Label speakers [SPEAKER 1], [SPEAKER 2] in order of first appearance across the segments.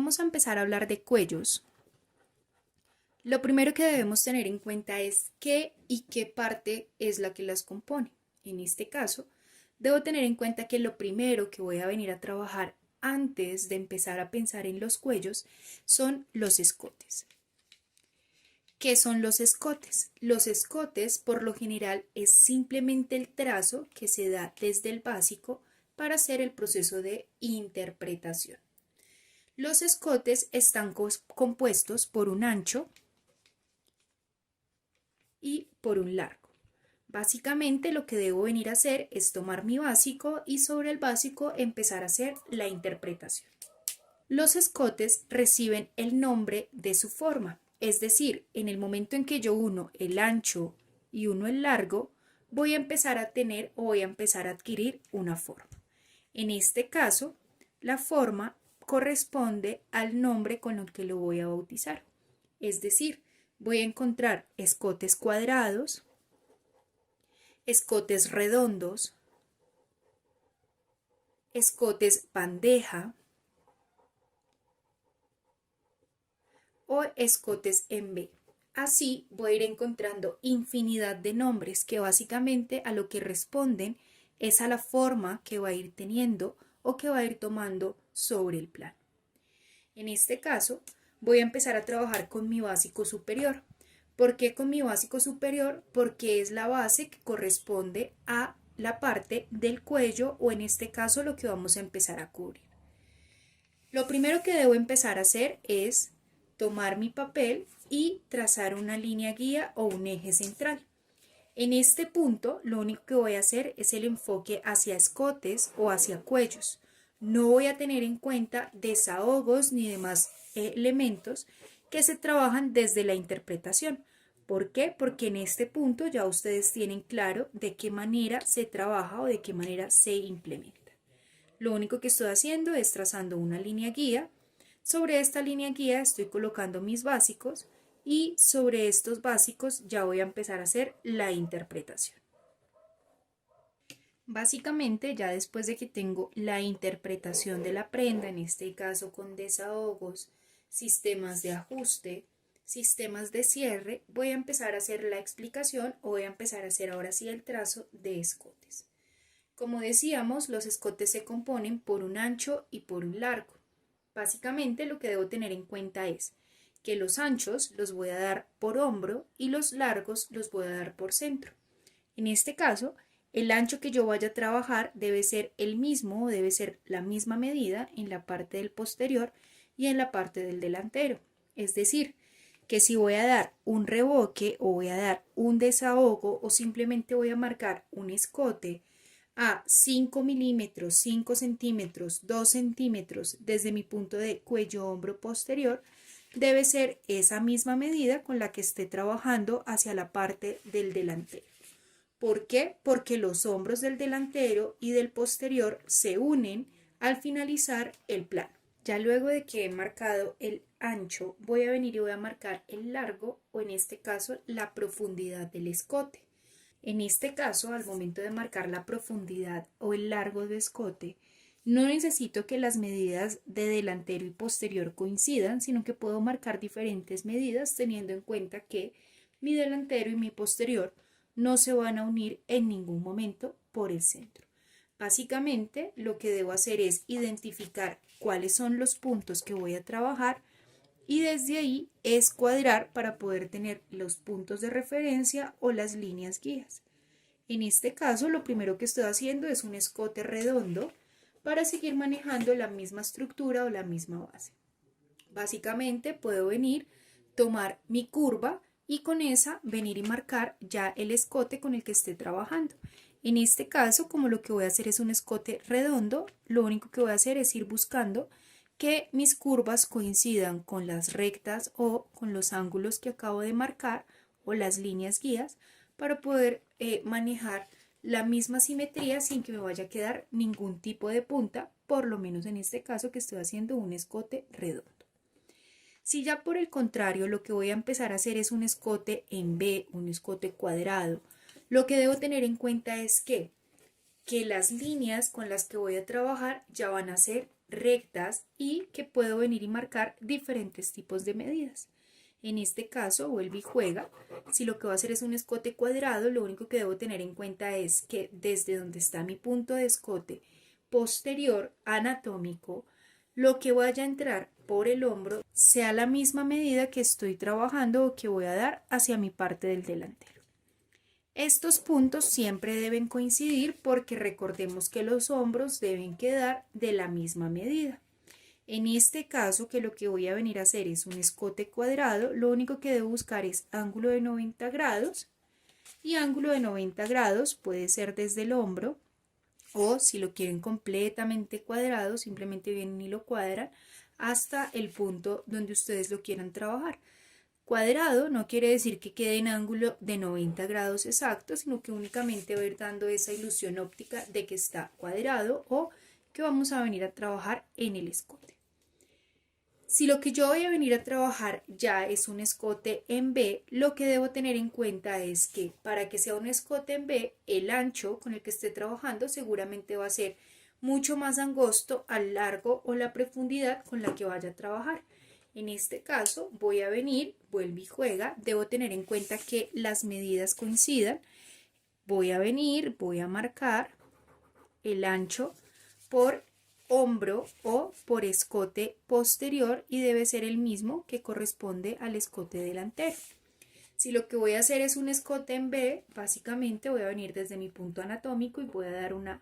[SPEAKER 1] vamos a empezar a hablar de cuellos, lo primero que debemos tener en cuenta es qué y qué parte es la que las compone. En este caso, debo tener en cuenta que lo primero que voy a venir a trabajar antes de empezar a pensar en los cuellos son los escotes. ¿Qué son los escotes? Los escotes, por lo general, es simplemente el trazo que se da desde el básico para hacer el proceso de interpretación. Los escotes están compuestos por un ancho y por un largo. Básicamente lo que debo venir a hacer es tomar mi básico y sobre el básico empezar a hacer la interpretación. Los escotes reciben el nombre de su forma, es decir, en el momento en que yo uno el ancho y uno el largo, voy a empezar a tener o voy a empezar a adquirir una forma. En este caso, la forma corresponde al nombre con el que lo voy a bautizar. Es decir, voy a encontrar escotes cuadrados, escotes redondos, escotes bandeja o escotes en V. Así voy a ir encontrando infinidad de nombres que básicamente a lo que responden es a la forma que va a ir teniendo o que va a ir tomando sobre el plano. En este caso, voy a empezar a trabajar con mi básico superior. ¿Por qué con mi básico superior? Porque es la base que corresponde a la parte del cuello o en este caso lo que vamos a empezar a cubrir. Lo primero que debo empezar a hacer es tomar mi papel y trazar una línea guía o un eje central. En este punto, lo único que voy a hacer es el enfoque hacia escotes o hacia cuellos. No voy a tener en cuenta desahogos ni demás elementos que se trabajan desde la interpretación. ¿Por qué? Porque en este punto ya ustedes tienen claro de qué manera se trabaja o de qué manera se implementa. Lo único que estoy haciendo es trazando una línea guía. Sobre esta línea guía estoy colocando mis básicos y sobre estos básicos ya voy a empezar a hacer la interpretación. Básicamente, ya después de que tengo la interpretación de la prenda, en este caso con desahogos, sistemas de ajuste, sistemas de cierre, voy a empezar a hacer la explicación o voy a empezar a hacer ahora sí el trazo de escotes. Como decíamos, los escotes se componen por un ancho y por un largo. Básicamente lo que debo tener en cuenta es que los anchos los voy a dar por hombro y los largos los voy a dar por centro. En este caso, el ancho que yo vaya a trabajar debe ser el mismo o debe ser la misma medida en la parte del posterior y en la parte del delantero. Es decir, que si voy a dar un revoque o voy a dar un desahogo o simplemente voy a marcar un escote a 5 milímetros, 5 centímetros, 2 centímetros desde mi punto de cuello-hombro posterior, debe ser esa misma medida con la que esté trabajando hacia la parte del delantero. ¿Por qué? Porque los hombros del delantero y del posterior se unen al finalizar el plano. Ya luego de que he marcado el ancho, voy a venir y voy a marcar el largo o en este caso la profundidad del escote. En este caso, al momento de marcar la profundidad o el largo de escote, no necesito que las medidas de delantero y posterior coincidan, sino que puedo marcar diferentes medidas teniendo en cuenta que mi delantero y mi posterior no se van a unir en ningún momento por el centro. Básicamente, lo que debo hacer es identificar cuáles son los puntos que voy a trabajar y desde ahí escuadrar para poder tener los puntos de referencia o las líneas guías. En este caso, lo primero que estoy haciendo es un escote redondo para seguir manejando la misma estructura o la misma base. Básicamente puedo venir, tomar mi curva y con esa venir y marcar ya el escote con el que esté trabajando. En este caso, como lo que voy a hacer es un escote redondo, lo único que voy a hacer es ir buscando que mis curvas coincidan con las rectas o con los ángulos que acabo de marcar o las líneas guías para poder manejar la misma simetría sin que me vaya a quedar ningún tipo de punta, por lo menos en este caso que estoy haciendo un escote redondo. Si ya por el contrario lo que voy a empezar a hacer es un escote en V, un escote cuadrado, lo que debo tener en cuenta es que las líneas con las que voy a trabajar ya van a ser rectas y que puedo venir y marcar diferentes tipos de medidas. En este caso, vuelve y juega. Si lo que voy a hacer es un escote cuadrado, lo único que debo tener en cuenta es que desde donde está mi punto de escote posterior anatómico, lo que vaya a entrar por el hombro sea la misma medida que estoy trabajando o que voy a dar hacia mi parte del delantero. Estos puntos siempre deben coincidir porque recordemos que los hombros deben quedar de la misma medida. En este caso, que lo que voy a venir a hacer es un escote cuadrado, lo único que debo buscar es ángulo de 90 grados y ángulo de 90 grados puede ser desde el hombro o si lo quieren completamente cuadrado, simplemente vienen y lo cuadran hasta el punto donde ustedes lo quieran trabajar. Cuadrado no quiere decir que quede en ángulo de 90 grados exacto, sino que únicamente va a ir dando esa ilusión óptica de que está cuadrado o que vamos a venir a trabajar en el escote. Si lo que yo voy a venir a trabajar ya es un escote en B, lo que debo tener en cuenta es que para que sea un escote en B, el ancho con el que esté trabajando seguramente va a ser mucho más angosto al largo o la profundidad con la que vaya a trabajar. En este caso voy a venir, vuelve y juega, debo tener en cuenta que las medidas coincidan. Voy a venir, voy a marcar el ancho por hombro o por escote posterior y debe ser el mismo que corresponde al escote delantero. Si lo que voy a hacer es un escote en B, básicamente voy a venir desde mi punto anatómico y voy a dar una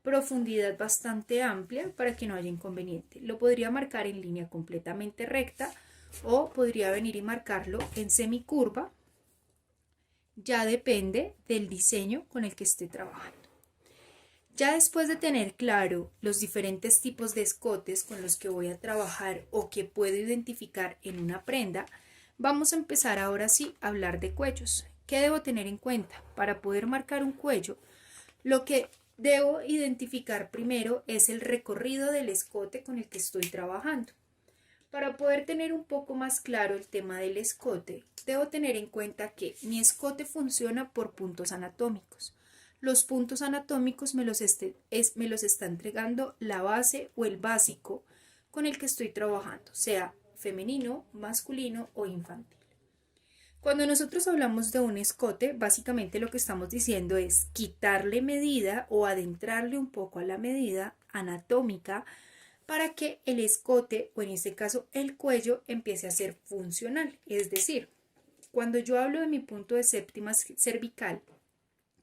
[SPEAKER 1] profundidad bastante amplia para que no haya inconveniente. Lo podría marcar en línea completamente recta o podría venir y marcarlo en semicurva. Ya depende del diseño con el que esté trabajando. Ya después de tener claro los diferentes tipos de escotes con los que voy a trabajar o que puedo identificar en una prenda, vamos a empezar ahora sí a hablar de cuellos. ¿Qué debo tener en cuenta? Para poder marcar un cuello, lo que debo identificar primero es el recorrido del escote con el que estoy trabajando. Para poder tener un poco más claro el tema del escote, debo tener en cuenta que mi escote funciona por puntos anatómicos. Los puntos anatómicos me los está entregando la base o el básico con el que estoy trabajando, sea femenino, masculino o infantil. Cuando nosotros hablamos de un escote, básicamente lo que estamos diciendo es quitarle medida o adentrarle un poco a la medida anatómica para que el escote, o en este caso el cuello, empiece a ser funcional. Es decir, cuando yo hablo de mi punto de séptima cervical,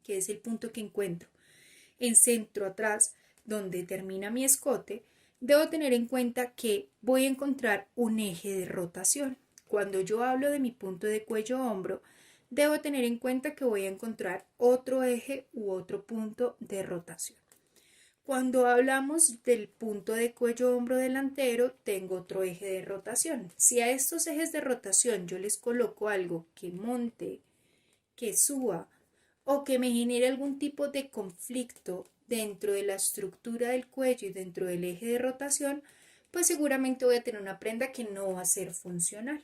[SPEAKER 1] que es el punto que encuentro en centro atrás, donde termina mi escote, debo tener en cuenta que voy a encontrar un eje de rotación. Cuando yo hablo de mi punto de cuello-hombro, debo tener en cuenta que voy a encontrar otro eje u otro punto de rotación. Cuando hablamos del punto de cuello-hombro delantero, tengo otro eje de rotación. Si a estos ejes de rotación yo les coloco algo que monte, que suba o que me genere algún tipo de conflicto dentro de la estructura del cuello y dentro del eje de rotación, pues seguramente voy a tener una prenda que no va a ser funcional.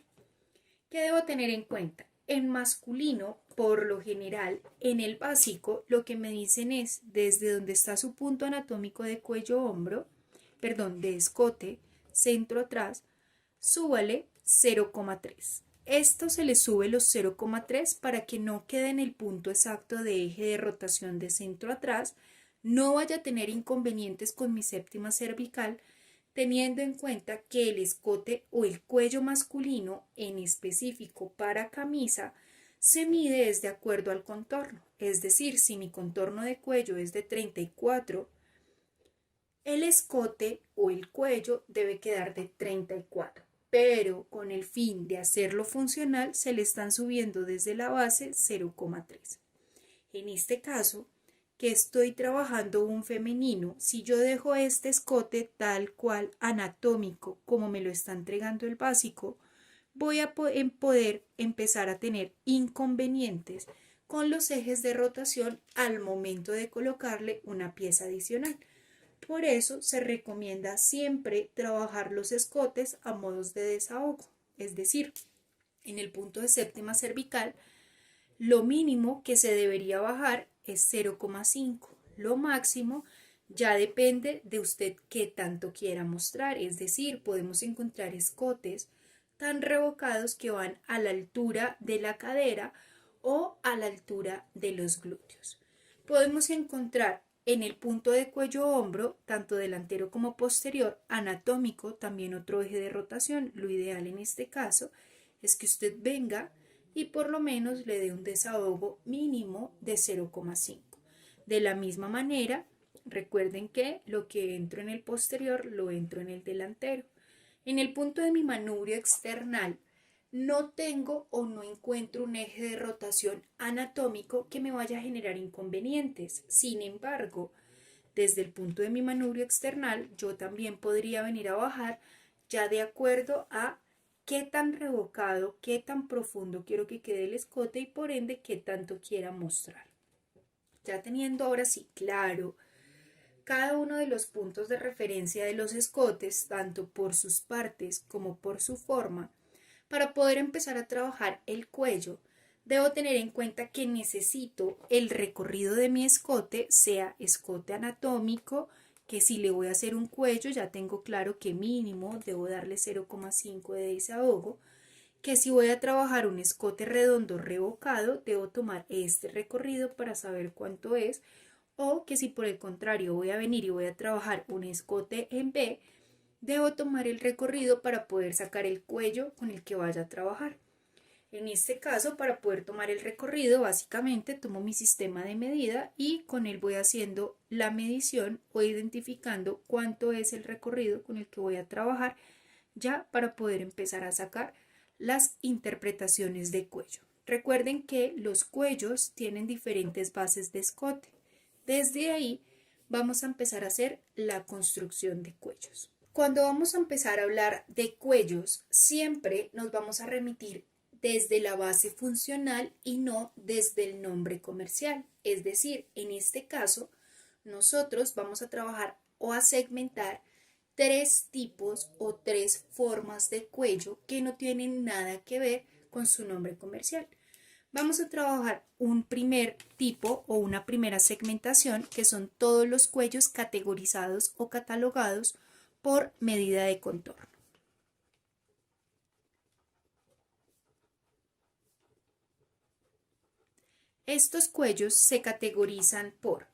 [SPEAKER 1] ¿Qué debo tener en cuenta? En masculino, por lo general, en el básico, lo que me dicen es desde donde está su punto anatómico de cuello-hombro, perdón, de escote, centro atrás, súbale 0,3. Esto se le sube los 0,3 para que no quede en el punto exacto de eje de rotación de centro atrás, no vaya a tener inconvenientes con mi séptima cervical, teniendo en cuenta que el escote o el cuello masculino, en específico para camisa, se mide de acuerdo al contorno. Es decir, si mi contorno de cuello es de 34, el escote o el cuello debe quedar de 34. Pero con el fin de hacerlo funcional se le están subiendo desde la base 0,3. En este caso, que estoy trabajando un femenino, si yo dejo este escote tal cual anatómico como me lo está entregando el básico, voy a poder empezar a tener inconvenientes con los ejes de rotación al momento de colocarle una pieza adicional. Por eso se recomienda siempre trabajar los escotes a modos de desahogo, es decir, en el punto de séptima cervical, lo mínimo que se debería bajar es 0,5, lo máximo Ya depende de usted qué tanto quiera mostrar, es decir, podemos encontrar escotes tan rebocados que van a la altura de la cadera o a la altura de los glúteos. Podemos encontrar en el punto de cuello-hombro, tanto delantero como posterior, anatómico, también otro eje de rotación. Lo ideal en este caso es que usted venga y por lo menos le dé un desahogo mínimo de 0,5. De la misma manera, recuerden que lo que entro en el posterior lo entro en el delantero. En el punto de mi manubrio external no tengo o no encuentro un eje de rotación anatómico que me vaya a generar inconvenientes. Sin embargo, desde el punto de mi manubrio external, yo también podría venir a bajar ya de acuerdo a qué tan revocado, qué tan profundo quiero que quede el escote y por ende qué tanto quiera mostrar. Ya teniendo ahora sí claro cada uno de los puntos de referencia de los escotes, tanto por sus partes como por su forma, para poder empezar a trabajar el cuello, debo tener en cuenta que necesito el recorrido de mi escote, sea escote anatómico, que si le voy a hacer un cuello ya tengo claro que mínimo debo darle 0,5 de desahogo, que si voy a trabajar un escote redondo revocado, debo tomar este recorrido para saber cuánto es, o que si por el contrario voy a venir y voy a trabajar un escote en B, debo tomar el recorrido para poder sacar el cuello con el que vaya a trabajar. En este caso, para poder tomar el recorrido, básicamente tomo mi sistema de medida y con él voy haciendo la medición o identificando cuánto es el recorrido con el que voy a trabajar, ya para poder empezar a sacar las interpretaciones de cuello. Recuerden que los cuellos tienen diferentes bases de escote. Desde ahí vamos a empezar a hacer la construcción de cuellos. Cuando vamos a empezar a hablar de cuellos, siempre nos vamos a remitir desde la base funcional y no desde el nombre comercial. Es decir, en este caso, nosotros vamos a trabajar o a segmentar tres tipos o tres formas de cuello que no tienen nada que ver con su nombre comercial. Vamos a trabajar un primer tipo o una primera segmentación que son todos los cuellos categorizados o catalogados por medida de contorno. Estos cuellos se categorizan por,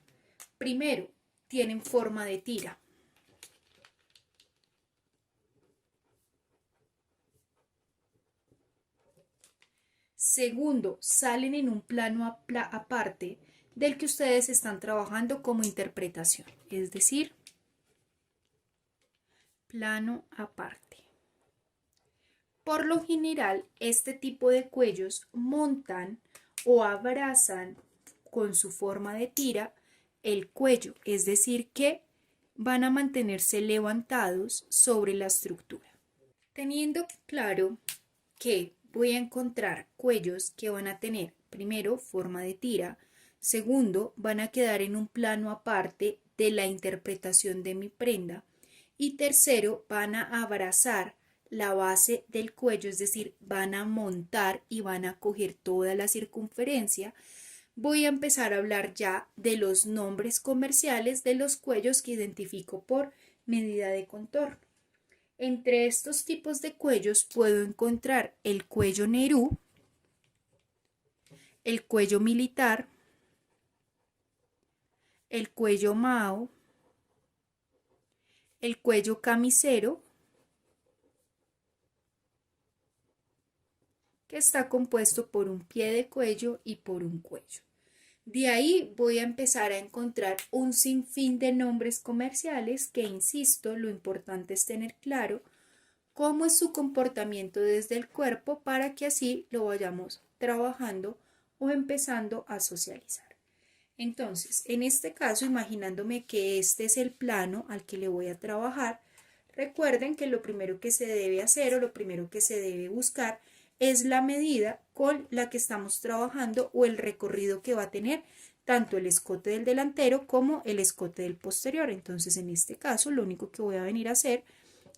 [SPEAKER 1] primero, tienen forma de tira. Segundo, salen en un plano aparte del que ustedes están trabajando como interpretación, es decir, plano aparte. Por lo general, este tipo de cuellos montan o abrazan con su forma de tira el cuello, es decir, que van a mantenerse levantados sobre la estructura. Teniendo claro que voy a encontrar cuellos que van a tener, primero, forma de tira, segundo, van a quedar en un plano aparte de la interpretación de mi prenda y tercero, van a abrazar la base del cuello, es decir, van a montar y van a coger toda la circunferencia. Voy a empezar a hablar ya de los nombres comerciales de los cuellos que identifico por medida de contorno. Entre estos tipos de cuellos puedo encontrar el cuello Nerú, el cuello militar, el cuello Mao, el cuello camisero, que está compuesto por un pie de cuello y por un cuello. De ahí voy a empezar a encontrar un sinfín de nombres comerciales que, insisto, lo importante es tener claro cómo es su comportamiento desde el cuerpo para que así lo vayamos trabajando o empezando a socializar. Entonces, en este caso, imaginándome que este es el plano al que le voy a trabajar, recuerden que lo primero que se debe hacer o lo primero que se debe buscar es la medida con la que estamos trabajando o el recorrido que va a tener tanto el escote del delantero como el escote del posterior. Entonces, en este caso, lo único que voy a venir a hacer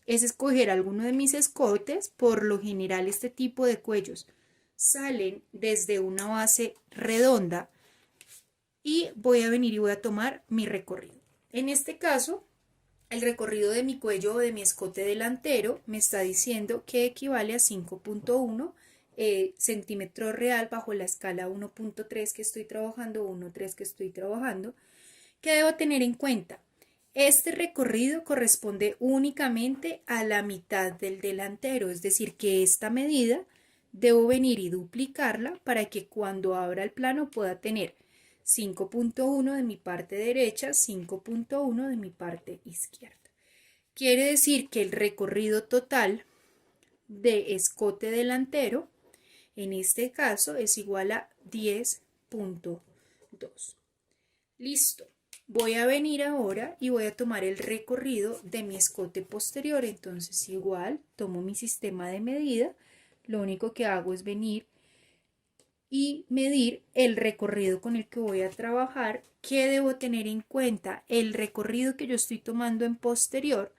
[SPEAKER 1] es escoger alguno de mis escotes. Por lo general, este tipo de cuellos salen desde una base redonda y voy a venir y voy a tomar mi recorrido. En este caso, el recorrido de mi cuello o de mi escote delantero me está diciendo que equivale a 5.1 centímetro real bajo la escala 1.3 que estoy trabajando, 1.3 que estoy trabajando. ¿Qué debo tener en cuenta? Este recorrido corresponde únicamente a la mitad del delantero, es decir, que esta medida debo venir y duplicarla para que cuando abra el plano pueda tener 5.1 de mi parte derecha, 5.1 de mi parte izquierda. Quiere decir que el recorrido total de escote delantero, en este caso, es igual a 10.2. Listo. Voy a venir ahora y voy a tomar el recorrido de mi escote posterior. Entonces igual tomo mi sistema de medida. Lo único que hago es venir y medir el recorrido con el que voy a trabajar. ¿Qué debo tener en cuenta? El recorrido que yo estoy tomando en posterior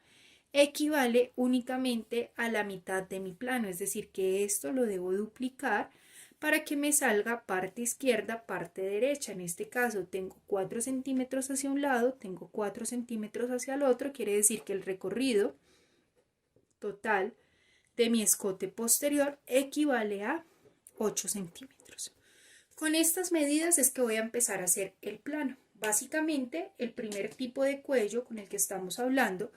[SPEAKER 1] equivale únicamente a la mitad de mi plano. Es decir, que esto lo debo duplicar para que me salga parte izquierda, parte derecha. En este caso tengo 4 centímetros hacia un lado, tengo 4 centímetros hacia el otro. Quiere decir que el recorrido total de mi escote posterior equivale a 8 centímetros. Con estas medidas es que voy a empezar a hacer el plano. Básicamente, el primer tipo de cuello con el que estamos hablando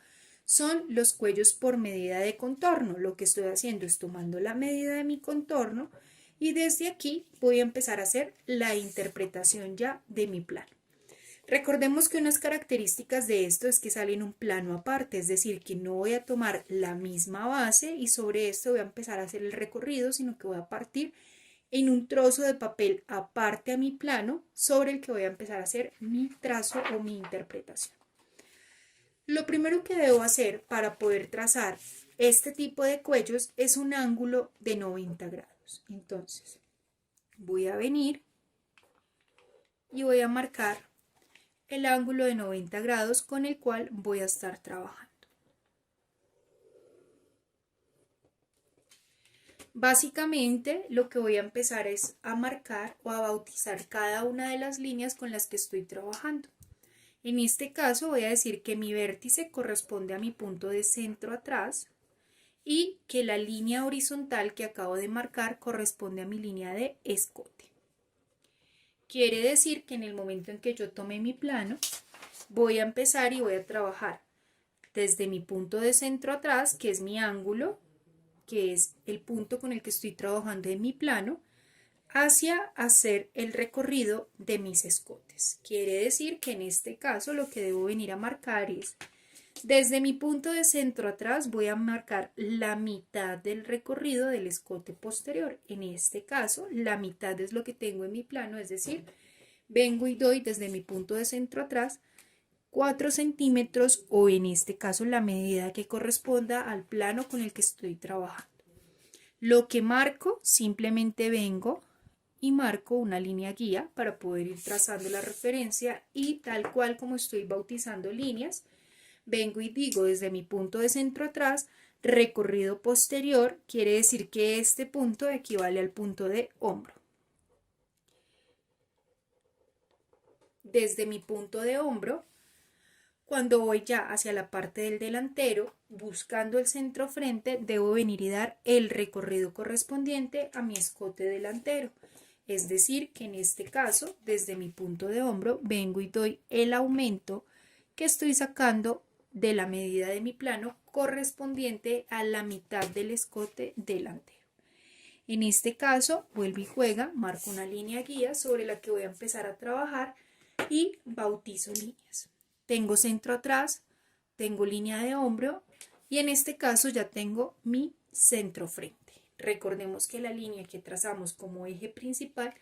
[SPEAKER 1] son los cuellos por medida de contorno. Lo que estoy haciendo es tomando la medida de mi contorno y desde aquí voy a empezar a hacer la interpretación ya de mi plano. Recordemos que unas características de esto es que sale en un plano aparte, es decir, que no voy a tomar la misma base y sobre esto voy a empezar a hacer el recorrido, sino que voy a partir en un trozo de papel aparte a mi plano sobre el que voy a empezar a hacer mi trazo o mi interpretación. Lo primero que debo hacer para poder trazar este tipo de cuellos es un ángulo de 90 grados. Entonces, voy a venir y voy a marcar el ángulo de 90 grados con el cual voy a estar trabajando. Básicamente lo que voy a empezar es a marcar o a bautizar cada una de las líneas con las que estoy trabajando. En este caso voy a decir que mi vértice corresponde a mi punto de centro atrás y que la línea horizontal que acabo de marcar corresponde a mi línea de escote. Quiere decir que en el momento en que yo tome mi plano, voy a empezar y voy a trabajar desde mi punto de centro atrás, que es mi ángulo, que es el punto con el que estoy trabajando en mi plano, hacia hacer el recorrido de mis escotes. Quiere decir que en este caso lo que debo venir a marcar es, desde mi punto de centro atrás voy a marcar la mitad del recorrido del escote posterior. En este caso, la mitad es lo que tengo en mi plano, es decir, vengo y doy desde mi punto de centro atrás 4 centímetros o en este caso la medida que corresponda al plano con el que estoy trabajando. Lo que marco, simplemente vengo y marco una línea guía para poder ir trazando la referencia y tal cual como estoy bautizando líneas, vengo y digo desde mi punto de centro atrás, recorrido posterior, quiere decir que este punto equivale al punto de hombro. Desde mi punto de hombro, cuando voy ya hacia la parte del delantero, buscando el centro frente, debo venir y dar el recorrido correspondiente a mi escote delantero. Es decir, que en este caso, desde mi punto de hombro, vengo y doy el aumento que estoy sacando de la medida de mi plano correspondiente a la mitad del escote delantero. En este caso, vuelvo y juega, marco una línea guía sobre la que voy a empezar a trabajar y bautizo líneas. Tengo centro atrás, tengo línea de hombro y en este caso ya tengo mi centro frente. Recordemos que la línea que trazamos como eje principal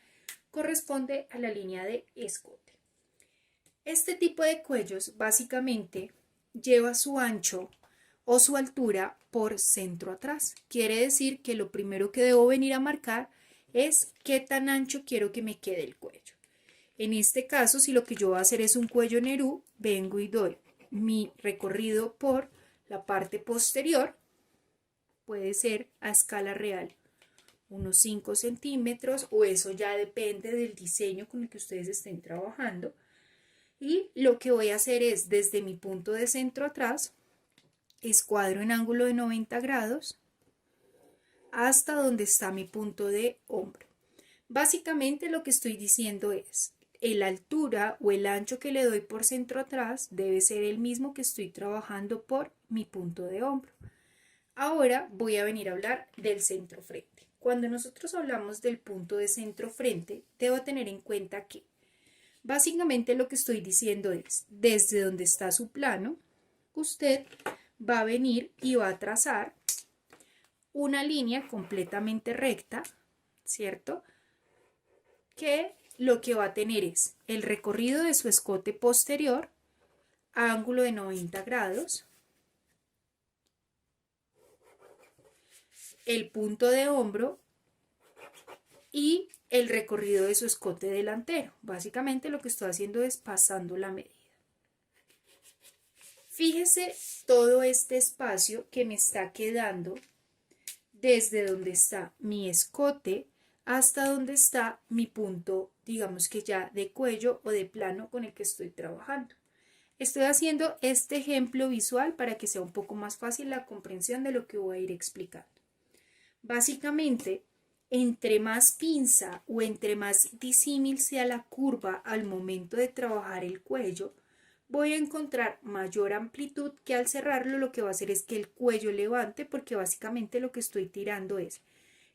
[SPEAKER 1] corresponde a la línea de escote. Este tipo de cuellos básicamente lleva su ancho o su altura por centro atrás. Quiere decir que lo primero que debo venir a marcar es qué tan ancho quiero que me quede el cuello. En este caso, si lo que yo voy a hacer es un cuello Nerú, vengo y doy mi recorrido por la parte posterior, puede ser a escala real unos 5 centímetros o eso ya depende del diseño con el que ustedes estén trabajando. Y lo que voy a hacer es, desde mi punto de centro atrás, escuadro en ángulo de 90 grados hasta donde está mi punto de hombro. Básicamente lo que estoy diciendo es, la altura o el ancho que le doy por centro atrás debe ser el mismo que estoy trabajando por mi punto de hombro. Ahora voy a venir a hablar del centro frente. Cuando nosotros hablamos del punto de centro frente, debo tener en cuenta que básicamente lo que estoy diciendo es, desde donde está su plano, usted va a venir y va a trazar una línea completamente recta, ¿cierto? Que lo que va a tener es el recorrido de su escote posterior a ángulo de 90 grados, el punto de hombro y el recorrido de su escote delantero. Básicamente lo que estoy haciendo es pasando la medida. Fíjese todo este espacio que me está quedando desde donde está mi escote hasta donde está mi punto, digamos que ya de cuello o de plano con el que estoy trabajando. Estoy haciendo este ejemplo visual para que sea un poco más fácil la comprensión de lo que voy a ir explicando. Básicamente, entre más pinza o entre más disímil sea la curva al momento de trabajar el cuello, voy a encontrar mayor amplitud que al cerrarlo lo que va a hacer es que el cuello levante, porque básicamente lo que estoy tirando es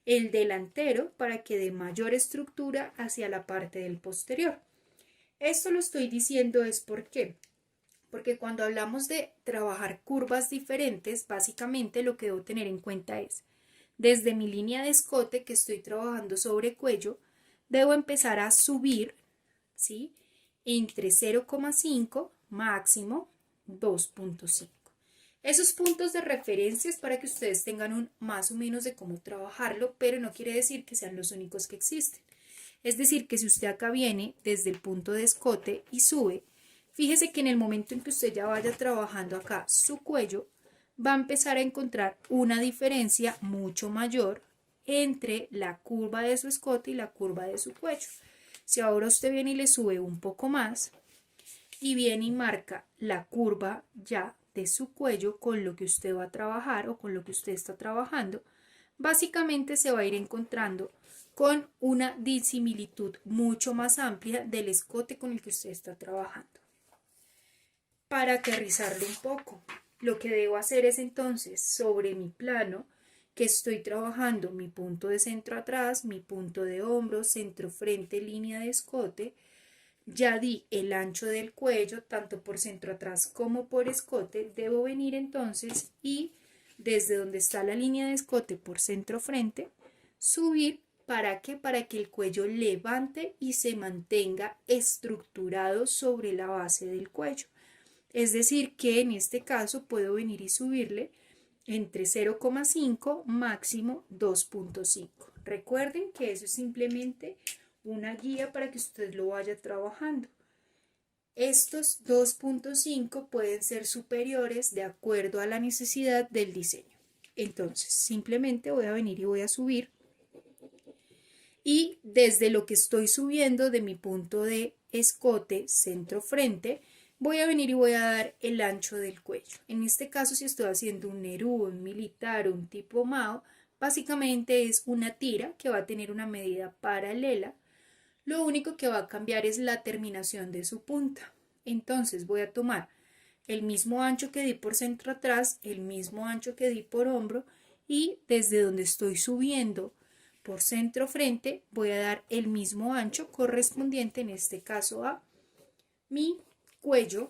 [SPEAKER 1] el delantero para que dé mayor estructura hacia la parte del posterior. Esto lo estoy diciendo es porque cuando hablamos de trabajar curvas diferentes, básicamente lo que debo tener en cuenta es, desde mi línea de escote que estoy trabajando sobre cuello, debo empezar a subir, ¿sí? Entre 0,5 máximo 2,5. Esos puntos de referencia es para que ustedes tengan un más o menos de cómo trabajarlo, pero no quiere decir que sean los únicos que existen. Es decir, que si usted acá viene desde el punto de escote y sube, fíjese que en el momento en que usted ya vaya trabajando acá su cuello, va a empezar a encontrar una diferencia mucho mayor entre la curva de su escote y la curva de su cuello. Si ahora usted viene y le sube un poco más y viene y marca la curva ya de su cuello con lo que usted va a trabajar o con lo que usted está trabajando, básicamente se va a ir encontrando con una disimilitud mucho más amplia del escote con el que usted está trabajando. Para aterrizarlo un poco, lo que debo hacer es entonces sobre mi plano que estoy trabajando mi punto de centro atrás, mi punto de hombro, centro frente, línea de escote, ya di el ancho del cuello tanto por centro atrás como por escote, debo venir entonces y desde donde está la línea de escote por centro frente, subir. ¿Para qué? Para que el cuello levante y se mantenga estructurado sobre la base del cuello. Es decir, que en este caso puedo venir y subirle entre 0,5 máximo 2,5. Recuerden que eso es simplemente una guía para que usted lo vaya trabajando. Estos 2,5 pueden ser superiores de acuerdo a la necesidad del diseño. Entonces, simplemente voy a venir y voy a subir. Y desde lo que estoy subiendo de mi punto de escote centro frente, voy a venir y voy a dar el ancho del cuello. En este caso, si estoy haciendo un nerú, un militar o un tipo mao, básicamente es una tira que va a tener una medida paralela. Lo único que va a cambiar es la terminación de su punta. Entonces voy a tomar el mismo ancho que di por centro atrás, el mismo ancho que di por hombro y desde donde estoy subiendo por centro frente voy a dar el mismo ancho correspondiente en este caso a mi cuello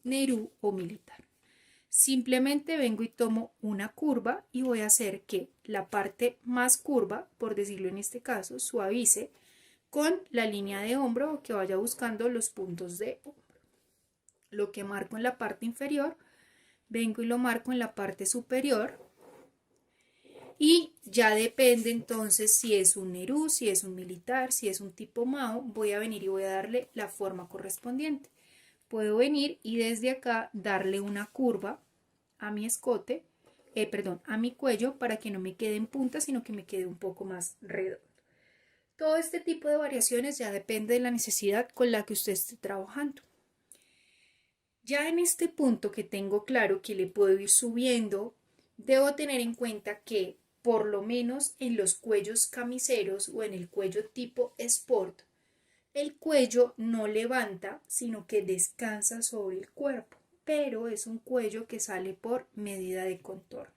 [SPEAKER 1] nerú o militar. Simplemente vengo y tomo una curva y voy a hacer que la parte más curva, por decirlo en este caso, suavice con la línea de hombro o que vaya buscando los puntos de hombro. Lo que marco en la parte inferior, vengo y lo marco en la parte superior. Y ya depende entonces si es un nerú, si es un militar, si es un tipo mao, voy a venir y voy a darle la forma correspondiente. Puedo venir y desde acá darle una curva a mi escote, a mi cuello para que no me quede en punta, sino que me quede un poco más redondo. Todo este tipo de variaciones ya depende de la necesidad con la que usted esté trabajando. Ya en este punto que tengo claro que le puedo ir subiendo, debo tener en cuenta que por lo menos en los cuellos camiseros o en el cuello tipo sport, el cuello no levanta, sino que descansa sobre el cuerpo, pero es un cuello que sale por medida de contorno.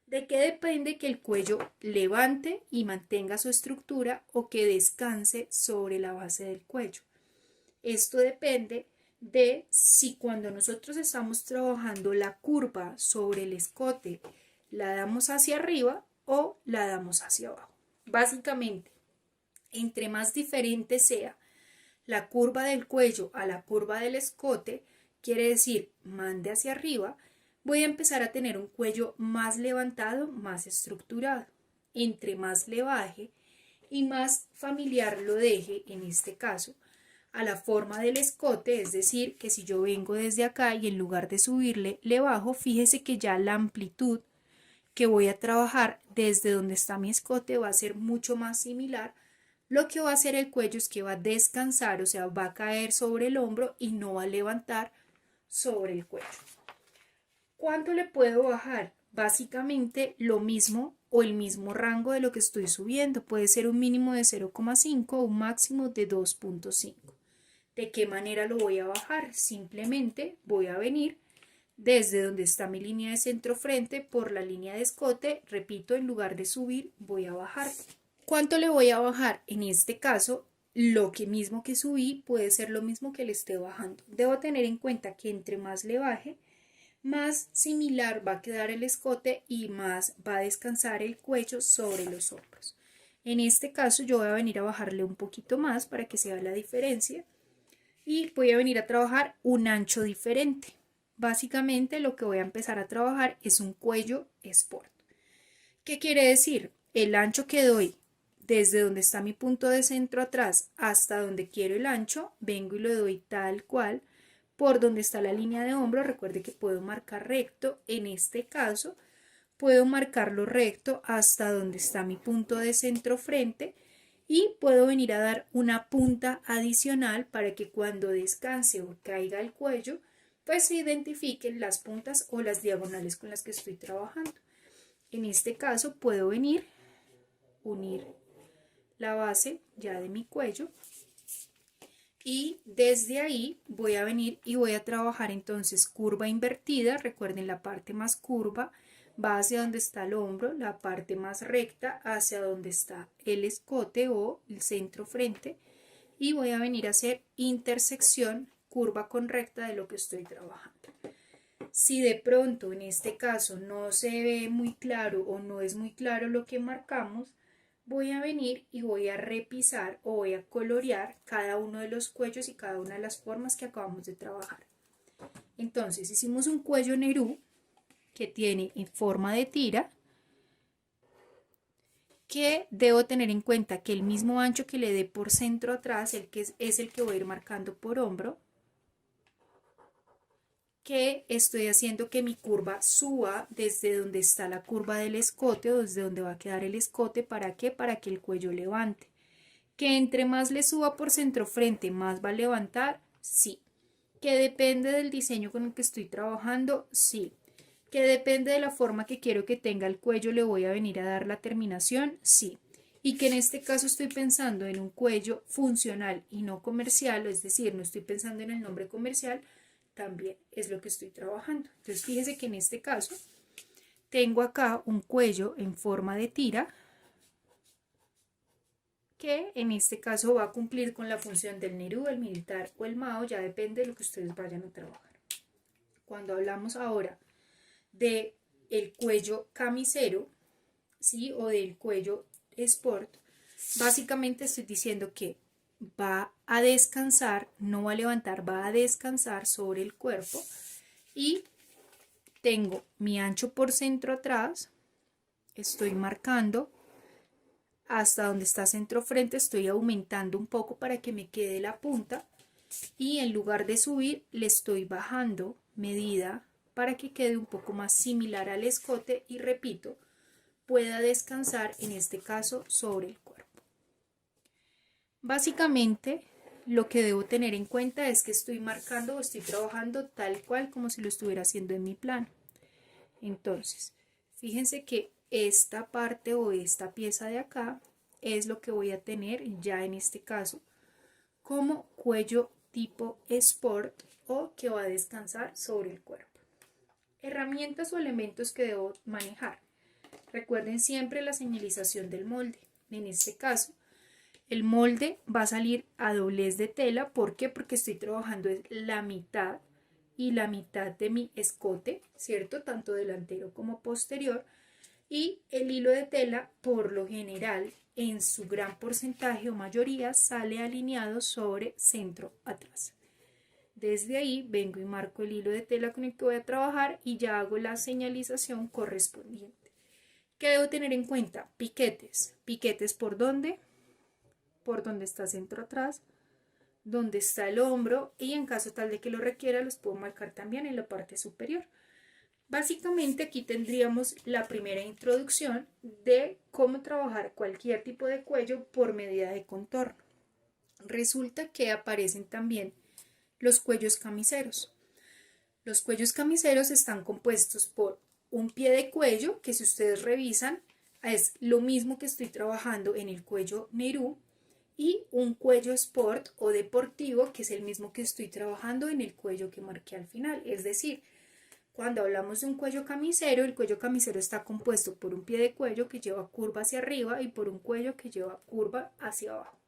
[SPEAKER 1] ¿De qué depende que el cuello levante y mantenga su estructura o que descanse sobre la base del cuello? Esto depende de si cuando nosotros estamos trabajando la curva sobre el escote la damos hacia arriba o la damos hacia abajo. Básicamente, entre más diferente sea la curva del cuello a la curva del escote, quiere decir mande hacia arriba, voy a empezar a tener un cuello más levantado, más estructurado. Entre más le baje y más familiar lo deje, en este caso, a la forma del escote, es decir, que si yo vengo desde acá y en lugar de subirle, le bajo, fíjese que ya la amplitud que voy a trabajar desde donde está mi escote va a ser mucho más similar. Lo que va a hacer el cuello es que va a descansar, o sea, va a caer sobre el hombro y no va a levantar sobre el cuello. ¿Cuánto le puedo bajar? Básicamente lo mismo o el mismo rango de lo que estoy subiendo. Puede ser un mínimo de 0,5 o un máximo de 2,5. ¿De qué manera lo voy a bajar? Simplemente voy a venir desde donde está mi línea de centro frente por la línea de escote. Repito, en lugar de subir, voy a bajar. ¿Cuánto le voy a bajar? En este caso, lo que mismo que subí puede ser lo mismo que le esté bajando. Debo tener en cuenta que entre más le baje, más similar va a quedar el escote y más va a descansar el cuello sobre los hombros. En este caso yo voy a venir a bajarle un poquito más para que se vea la diferencia y voy a venir a trabajar un ancho diferente. Básicamente lo que voy a empezar a trabajar es un cuello sport. ¿Qué quiere decir? El ancho que doy desde donde está mi punto de centro atrás hasta donde quiero el ancho, vengo y lo doy tal cual por donde está la línea de hombro. Recuerde que puedo marcar recto, en este caso puedo marcarlo recto hasta donde está mi punto de centro frente y puedo venir a dar una punta adicional para que cuando descanse o caiga el cuello, pues se identifiquen las puntas o las diagonales con las que estoy trabajando. En este caso puedo venir, unir la base ya de mi cuello y desde ahí voy a venir y voy a trabajar entonces curva invertida. Recuerden, la parte más curva va hacia donde está el hombro, la parte más recta hacia donde está el escote o el centro frente, y voy a venir a hacer intersección curva con recta de lo que estoy trabajando. Si de pronto en este caso no se ve muy claro o no es muy claro lo que marcamos, voy a venir y voy a repisar o voy a colorear cada uno de los cuellos y cada una de las formas que acabamos de trabajar. Entonces hicimos un cuello Nerú que tiene en forma de tira, que debo tener en cuenta que el mismo ancho que le dé por centro atrás, el que es el que voy a ir marcando por hombro, que estoy haciendo que mi curva suba desde donde está la curva del escote o desde donde va a quedar el escote. ¿Para qué? Para que el cuello levante. ¿Que entre más le suba por centro frente más va a levantar? Sí. ¿Que depende del diseño con el que estoy trabajando? Sí. ¿Que depende de la forma que quiero que tenga el cuello le voy a venir a dar la terminación? Sí. Y que en este caso estoy pensando en un cuello funcional y no comercial, es decir, no estoy pensando en el nombre comercial, también es lo que estoy trabajando. Entonces fíjese que en este caso tengo acá un cuello en forma de tira que en este caso va a cumplir con la función del Nerú, el militar o el Mao, ya depende de lo que ustedes vayan a trabajar. Cuando hablamos ahora de el cuello camisero, ¿sí? O del cuello sport, básicamente estoy diciendo que va a descansar, no va a levantar, va a descansar sobre el cuerpo y tengo mi ancho por centro atrás, estoy marcando hasta donde está centro frente, estoy aumentando un poco para que me quede la punta y en lugar de subir le estoy bajando medida para que quede un poco más similar al escote y repito, pueda descansar en este caso sobre el cuerpo. Básicamente, lo que debo tener en cuenta es que estoy marcando o estoy trabajando tal cual como si lo estuviera haciendo en mi plano. Entonces, fíjense que esta parte o esta pieza de acá es lo que voy a tener ya en este caso como cuello tipo sport o que va a descansar sobre el cuerpo. Herramientas o elementos que debo manejar. Recuerden siempre la señalización del molde. En este caso, el molde va a salir a doblez de tela. ¿Por qué? Porque estoy trabajando la mitad y la mitad de mi escote, ¿cierto? Tanto delantero como posterior. Y el hilo de tela, por lo general, en su gran porcentaje o mayoría, sale alineado sobre centro atrás. Desde ahí vengo y marco el hilo de tela con el que voy a trabajar y ya hago la señalización correspondiente. ¿Qué debo tener en cuenta? Piquetes. ¿Piquetes por dónde? Por donde está centro atrás, donde está el hombro y en caso tal de que lo requiera los puedo marcar también en la parte superior. Básicamente aquí tendríamos la primera introducción de cómo trabajar cualquier tipo de cuello por medida de contorno. Resulta que aparecen también los cuellos camiseros. Los cuellos camiseros están compuestos por un pie de cuello, que si ustedes revisan es lo mismo que estoy trabajando en el cuello Nerú, y un cuello sport o deportivo, que es el mismo que estoy trabajando en el cuello que marqué al final. Es decir, cuando hablamos de un cuello camisero, el cuello camisero está compuesto por un pie de cuello que lleva curva hacia arriba y por un cuello que lleva curva hacia abajo.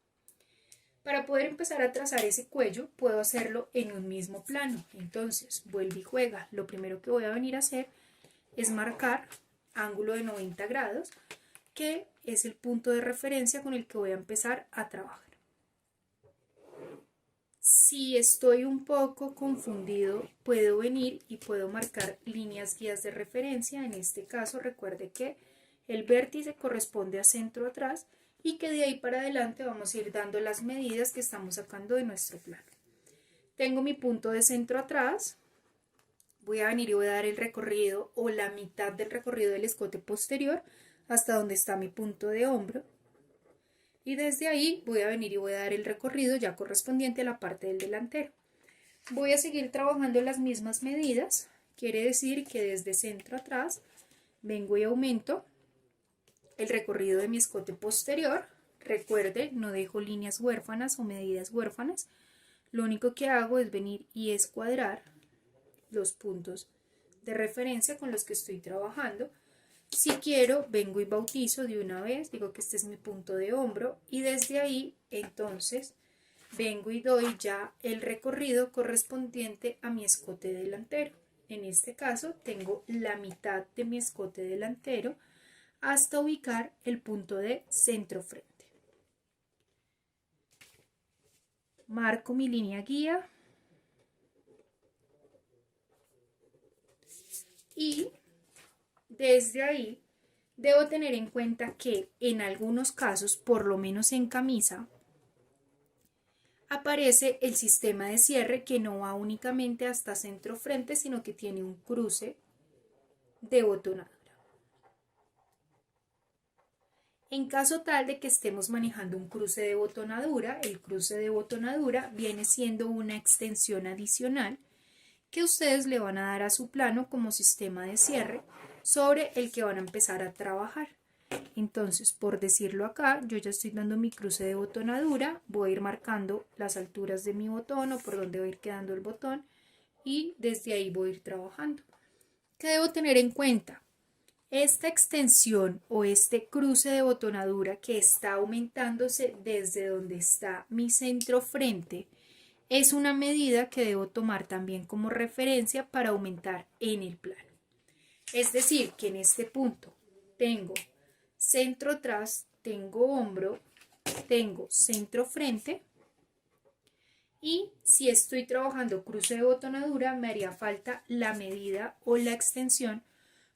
[SPEAKER 1] Para poder empezar a trazar ese cuello, puedo hacerlo en un mismo plano. Entonces, vuelve y juega. Lo primero que voy a venir a hacer es marcar ángulo de 90 grados, que es el punto de referencia con el que voy a empezar a trabajar. Si estoy un poco confundido, puedo venir y puedo marcar líneas guías de referencia. En este caso, recuerde que el vértice corresponde a centro atrás y que de ahí para adelante vamos a ir dando las medidas que estamos sacando de nuestro plano. Tengo mi punto de centro atrás, voy a venir y voy a dar el recorrido o la mitad del recorrido del escote posterior hasta donde está mi punto de hombro. Y desde ahí voy a venir y voy a dar el recorrido ya correspondiente a la parte del delantero. Voy a seguir trabajando las mismas medidas, quiere decir que desde centro atrás vengo y aumento el recorrido de mi escote posterior. Recuerde, no dejo líneas huérfanas o medidas huérfanas. Lo único que hago es venir y escuadrar los puntos de referencia con los que estoy trabajando. Si quiero, vengo y bautizo de una vez, digo que este es mi punto de hombro y desde ahí, entonces, vengo y doy ya el recorrido correspondiente a mi escote delantero. En este caso, tengo la mitad de mi escote delantero hasta ubicar el punto de centro frente. Marco mi línea guía y desde ahí debo tener en cuenta que en algunos casos, por lo menos en camisa, aparece el sistema de cierre que no va únicamente hasta centro frente, sino que tiene un cruce de botonadura. En caso tal de que estemos manejando un cruce de botonadura, el cruce de botonadura viene siendo una extensión adicional que ustedes le van a dar a su plano como sistema de cierre sobre el que van a empezar a trabajar. Entonces, por decirlo acá, yo ya estoy dando mi cruce de botonadura, voy a ir marcando las alturas de mi botón o por donde va a ir quedando el botón y desde ahí voy a ir trabajando. ¿Qué debo tener en cuenta? Esta extensión o este cruce de botonadura que está aumentándose desde donde está mi centro frente es una medida que debo tomar también como referencia para aumentar en el plano. Es decir, que en este punto tengo centro atrás, tengo hombro, tengo centro frente y si estoy trabajando cruce de botonadura me haría falta la medida o la extensión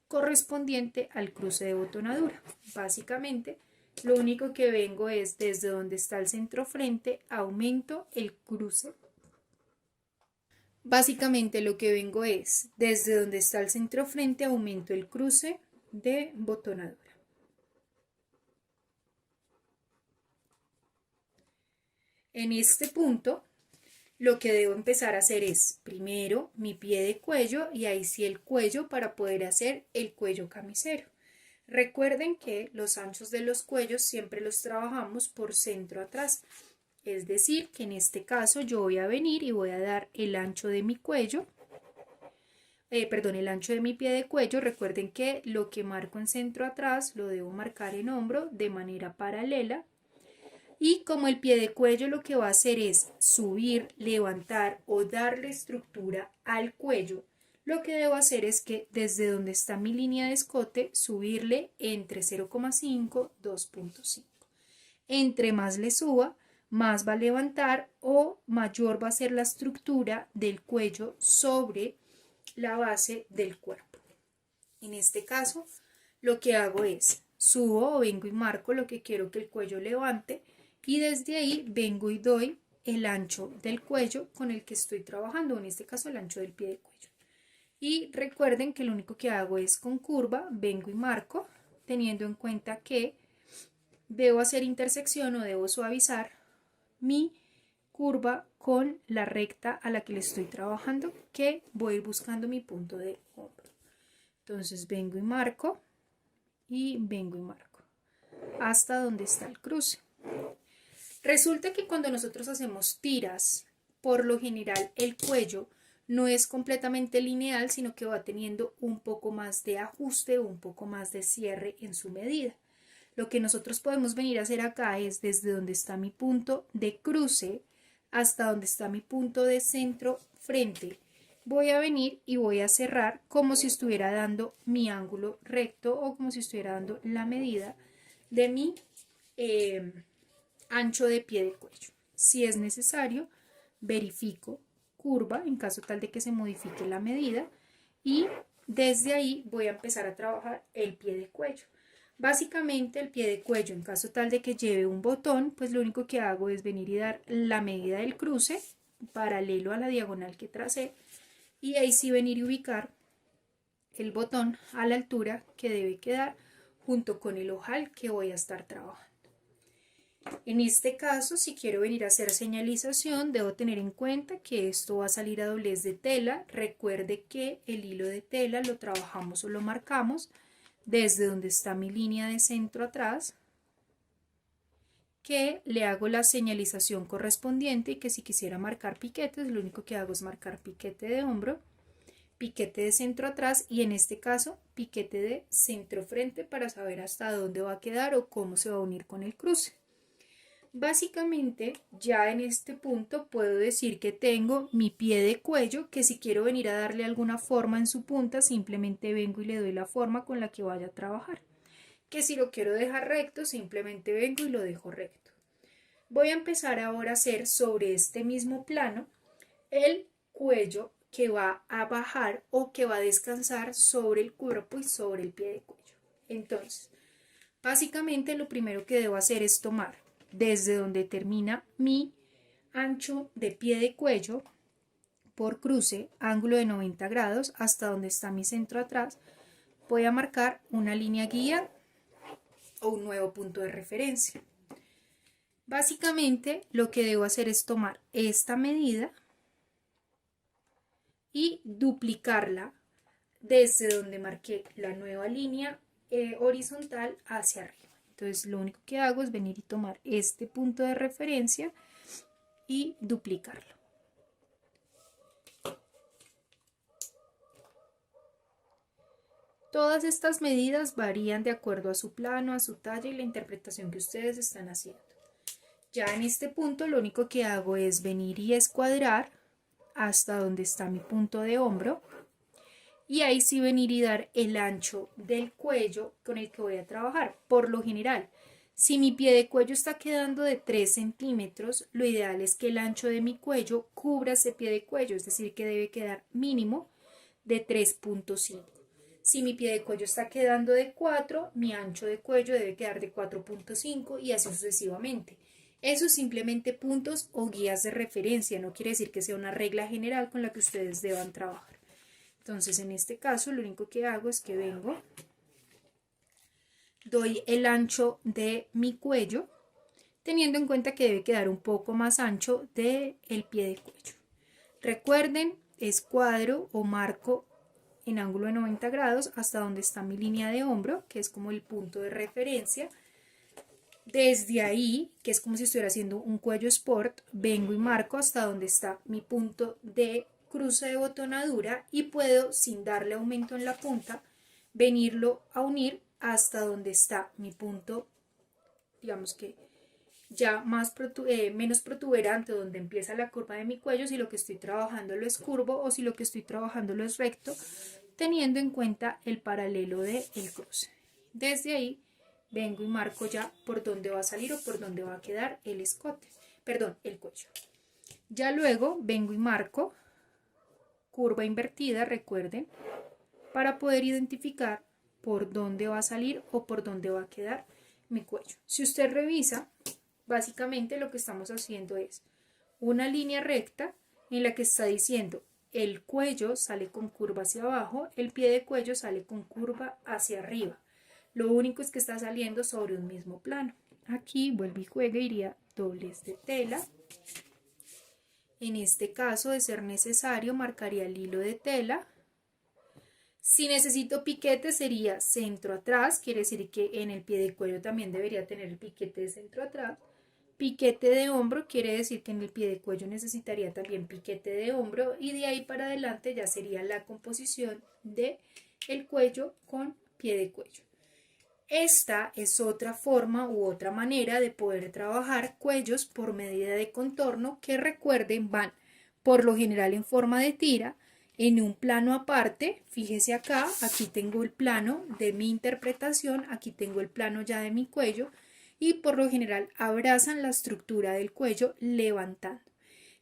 [SPEAKER 1] correspondiente al cruce de botonadura. Básicamente, lo único que vengo es desde donde está el centro frente, aumento el cruce. Básicamente lo que vengo es desde donde está el centro frente, aumento el cruce de botonadura. En este punto, lo que debo empezar a hacer es primero mi pie de cuello y ahí sí el cuello para poder hacer el cuello camisero. Recuerden que los anchos de los cuellos siempre los trabajamos por centro atrás. Es decir, que en este caso yo voy a venir y voy a dar el ancho de mi cuello, el ancho de mi pie de cuello. Recuerden que lo que marco en centro atrás lo debo marcar en hombro de manera paralela. Y como el pie de cuello lo que va a hacer es subir, levantar o darle estructura al cuello, lo que debo hacer es que desde donde está mi línea de escote, subirle entre 0,5 y 2,5. Entre más le suba, más va a levantar o mayor va a ser la estructura del cuello sobre la base del cuerpo. En este caso, lo que hago es subo o vengo y marco lo que quiero que el cuello levante y desde ahí vengo y doy el ancho del cuello con el que estoy trabajando, en este caso el ancho del pie de cuello. Y recuerden que lo único que hago es con curva, vengo y marco, teniendo en cuenta que debo hacer intersección o debo suavizar mi curva con la recta a la que le estoy trabajando, que voy a ir buscando mi punto de hombro. Entonces vengo y marco hasta donde está el cruce. Resulta que cuando nosotros hacemos tiras, por lo general el cuello no es completamente lineal, sino que va teniendo un poco más de ajuste o un poco más de cierre en su medida. Lo que nosotros podemos venir a hacer acá es desde donde está mi punto de cruce hasta donde está mi punto de centro frente. Voy a venir y voy a cerrar como si estuviera dando mi ángulo recto o como si estuviera dando la medida de mi ancho de pie de cuello. Si es necesario, verifico curva en caso tal de que se modifique la medida y desde ahí voy a empezar a trabajar el pie de cuello. Básicamente el pie de cuello, en caso tal de que lleve un botón, pues lo único que hago es venir y dar la medida del cruce paralelo a la diagonal que tracé y ahí sí venir y ubicar el botón a la altura que debe quedar junto con el ojal que voy a estar trabajando. En este caso, si quiero venir a hacer señalización, debo tener en cuenta que esto va a salir a doblez de tela. Recuerde que el hilo de tela lo trabajamos o lo marcamos desde donde está mi línea de centro atrás, que le hago la señalización correspondiente y que si quisiera marcar piquetes, lo único que hago es marcar piquete de hombro, piquete de centro atrás y en este caso piquete de centro frente para saber hasta dónde va a quedar o cómo se va a unir con el cruce. Básicamente ya en este punto puedo decir que tengo mi pie de cuello, que si quiero venir a darle alguna forma en su punta simplemente vengo y le doy la forma con la que vaya a trabajar, que si lo quiero dejar recto simplemente vengo y lo dejo recto. Voy a empezar ahora a hacer sobre este mismo plano el cuello que va a bajar o que va a descansar sobre el cuerpo y sobre el pie de cuello. Entonces, básicamente lo primero que debo hacer es tomar desde donde termina mi ancho de pie de cuello por cruce, ángulo de 90 grados, hasta donde está mi centro atrás. Voy a marcar una línea guía o un nuevo punto de referencia. Básicamente lo que debo hacer es tomar esta medida y duplicarla desde donde marqué la nueva línea horizontal hacia arriba. Entonces lo único que hago es venir y tomar este punto de referencia y duplicarlo. Todas estas medidas varían de acuerdo a su plano, a su talla y la interpretación que ustedes están haciendo. Ya en este punto lo único que hago es venir y escuadrar hasta donde está mi punto de hombro y ahí sí venir y dar el ancho del cuello con el que voy a trabajar. Por lo general, si mi pie de cuello está quedando de 3 centímetros, lo ideal es que el ancho de mi cuello cubra ese pie de cuello, es decir, que debe quedar mínimo de 3,5. Si mi pie de cuello está quedando de 4, mi ancho de cuello debe quedar de 4,5 y así sucesivamente. Eso es simplemente puntos o guías de referencia, no quiere decir que sea una regla general con la que ustedes deban trabajar. Entonces, en este caso, lo único que hago es que vengo, doy el ancho de mi cuello, teniendo en cuenta que debe quedar un poco más ancho del pie de cuello. Recuerden, escuadro o marco en ángulo de 90 grados hasta donde está mi línea de hombro, que es como el punto de referencia. Desde ahí, que es como si estuviera haciendo un cuello sport, vengo y marco hasta donde está mi punto de cruce de botonadura y puedo, sin darle aumento en la punta, venirlo a unir hasta donde está mi punto, digamos que ya menos protuberante, donde empieza la curva de mi cuello, si lo que estoy trabajando lo es curvo o si lo que estoy trabajando lo es recto, teniendo en cuenta el paralelo del cruce. Desde ahí vengo y marco ya por dónde va a salir o por dónde va a quedar el escote, perdón, el cuello. Ya luego vengo y marco curva invertida, recuerden, para poder identificar por dónde va a salir o por dónde va a quedar mi cuello. Si usted revisa, básicamente lo que estamos haciendo es una línea recta en la que está diciendo el cuello sale con curva hacia abajo, el pie de cuello sale con curva hacia arriba. Lo único es que está saliendo sobre un mismo plano. Aquí vuelve y juega, iría doblez de tela. En este caso, de ser necesario, marcaría el hilo de tela. Si necesito piquete sería centro atrás, quiere decir que en el pie de cuello también debería tener el piquete de centro atrás. Piquete de hombro quiere decir que en el pie de cuello necesitaría también piquete de hombro y de ahí para adelante ya sería la composición de el cuello con pie de cuello. Esta es otra forma u otra manera de poder trabajar cuellos por medida de contorno que, recuerden, van por lo general en forma de tira en un plano aparte. Fíjese acá, aquí tengo el plano de mi interpretación, aquí tengo el plano ya de mi cuello y por lo general abrazan la estructura del cuello levantando.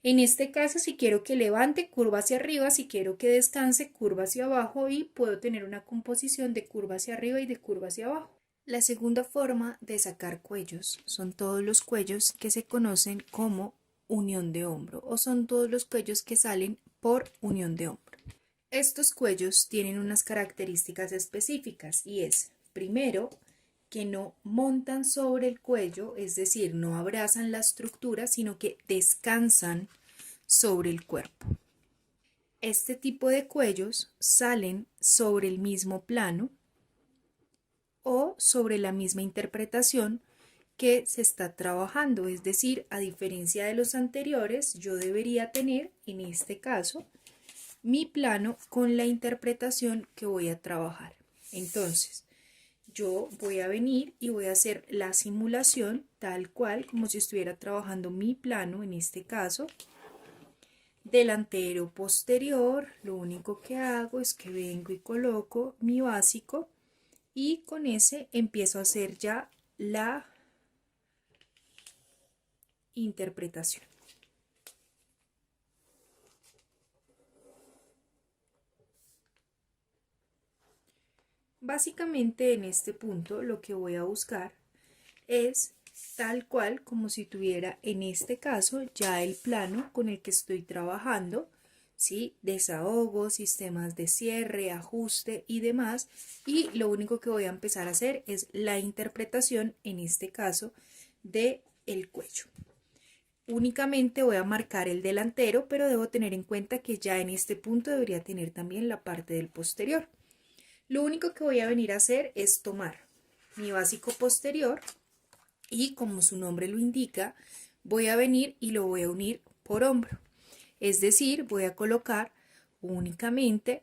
[SPEAKER 1] En este caso, si quiero que levante, curva hacia arriba; si quiero que descanse, curva hacia abajo, y puedo tener una composición de curva hacia arriba y de curva hacia abajo. La segunda forma de sacar cuellos son todos los cuellos que se conocen como unión de hombro o son todos los cuellos que salen por unión de hombro. Estos cuellos tienen unas características específicas y es, primero, que no montan sobre el cuello, es decir, no abrazan la estructura, sino que descansan sobre el cuerpo. Este tipo de cuellos salen sobre el mismo plano o sobre la misma interpretación que se está trabajando, es decir, a diferencia de los anteriores, yo debería tener, en este caso, mi plano con la interpretación que voy a trabajar. Entonces, yo voy a venir y voy a hacer la simulación tal cual, como si estuviera trabajando mi plano, en este caso, delantero, posterior. Lo único que hago es que vengo y coloco mi básico y con ese empiezo a hacer ya la interpretación. Básicamente en este punto lo que voy a buscar es tal cual como si tuviera en este caso ya el plano con el que estoy trabajando, ¿sí? Desahogo, sistemas de cierre, ajuste y demás, y lo único que voy a empezar a hacer es la interpretación, en este caso, de el cuello. Únicamente voy a marcar el delantero, pero debo tener en cuenta que ya en este punto debería tener también la parte del posterior. Lo único que voy a venir a hacer es tomar mi básico posterior y, como su nombre lo indica, voy a venir y lo voy a unir por hombro. Es decir, voy a colocar únicamente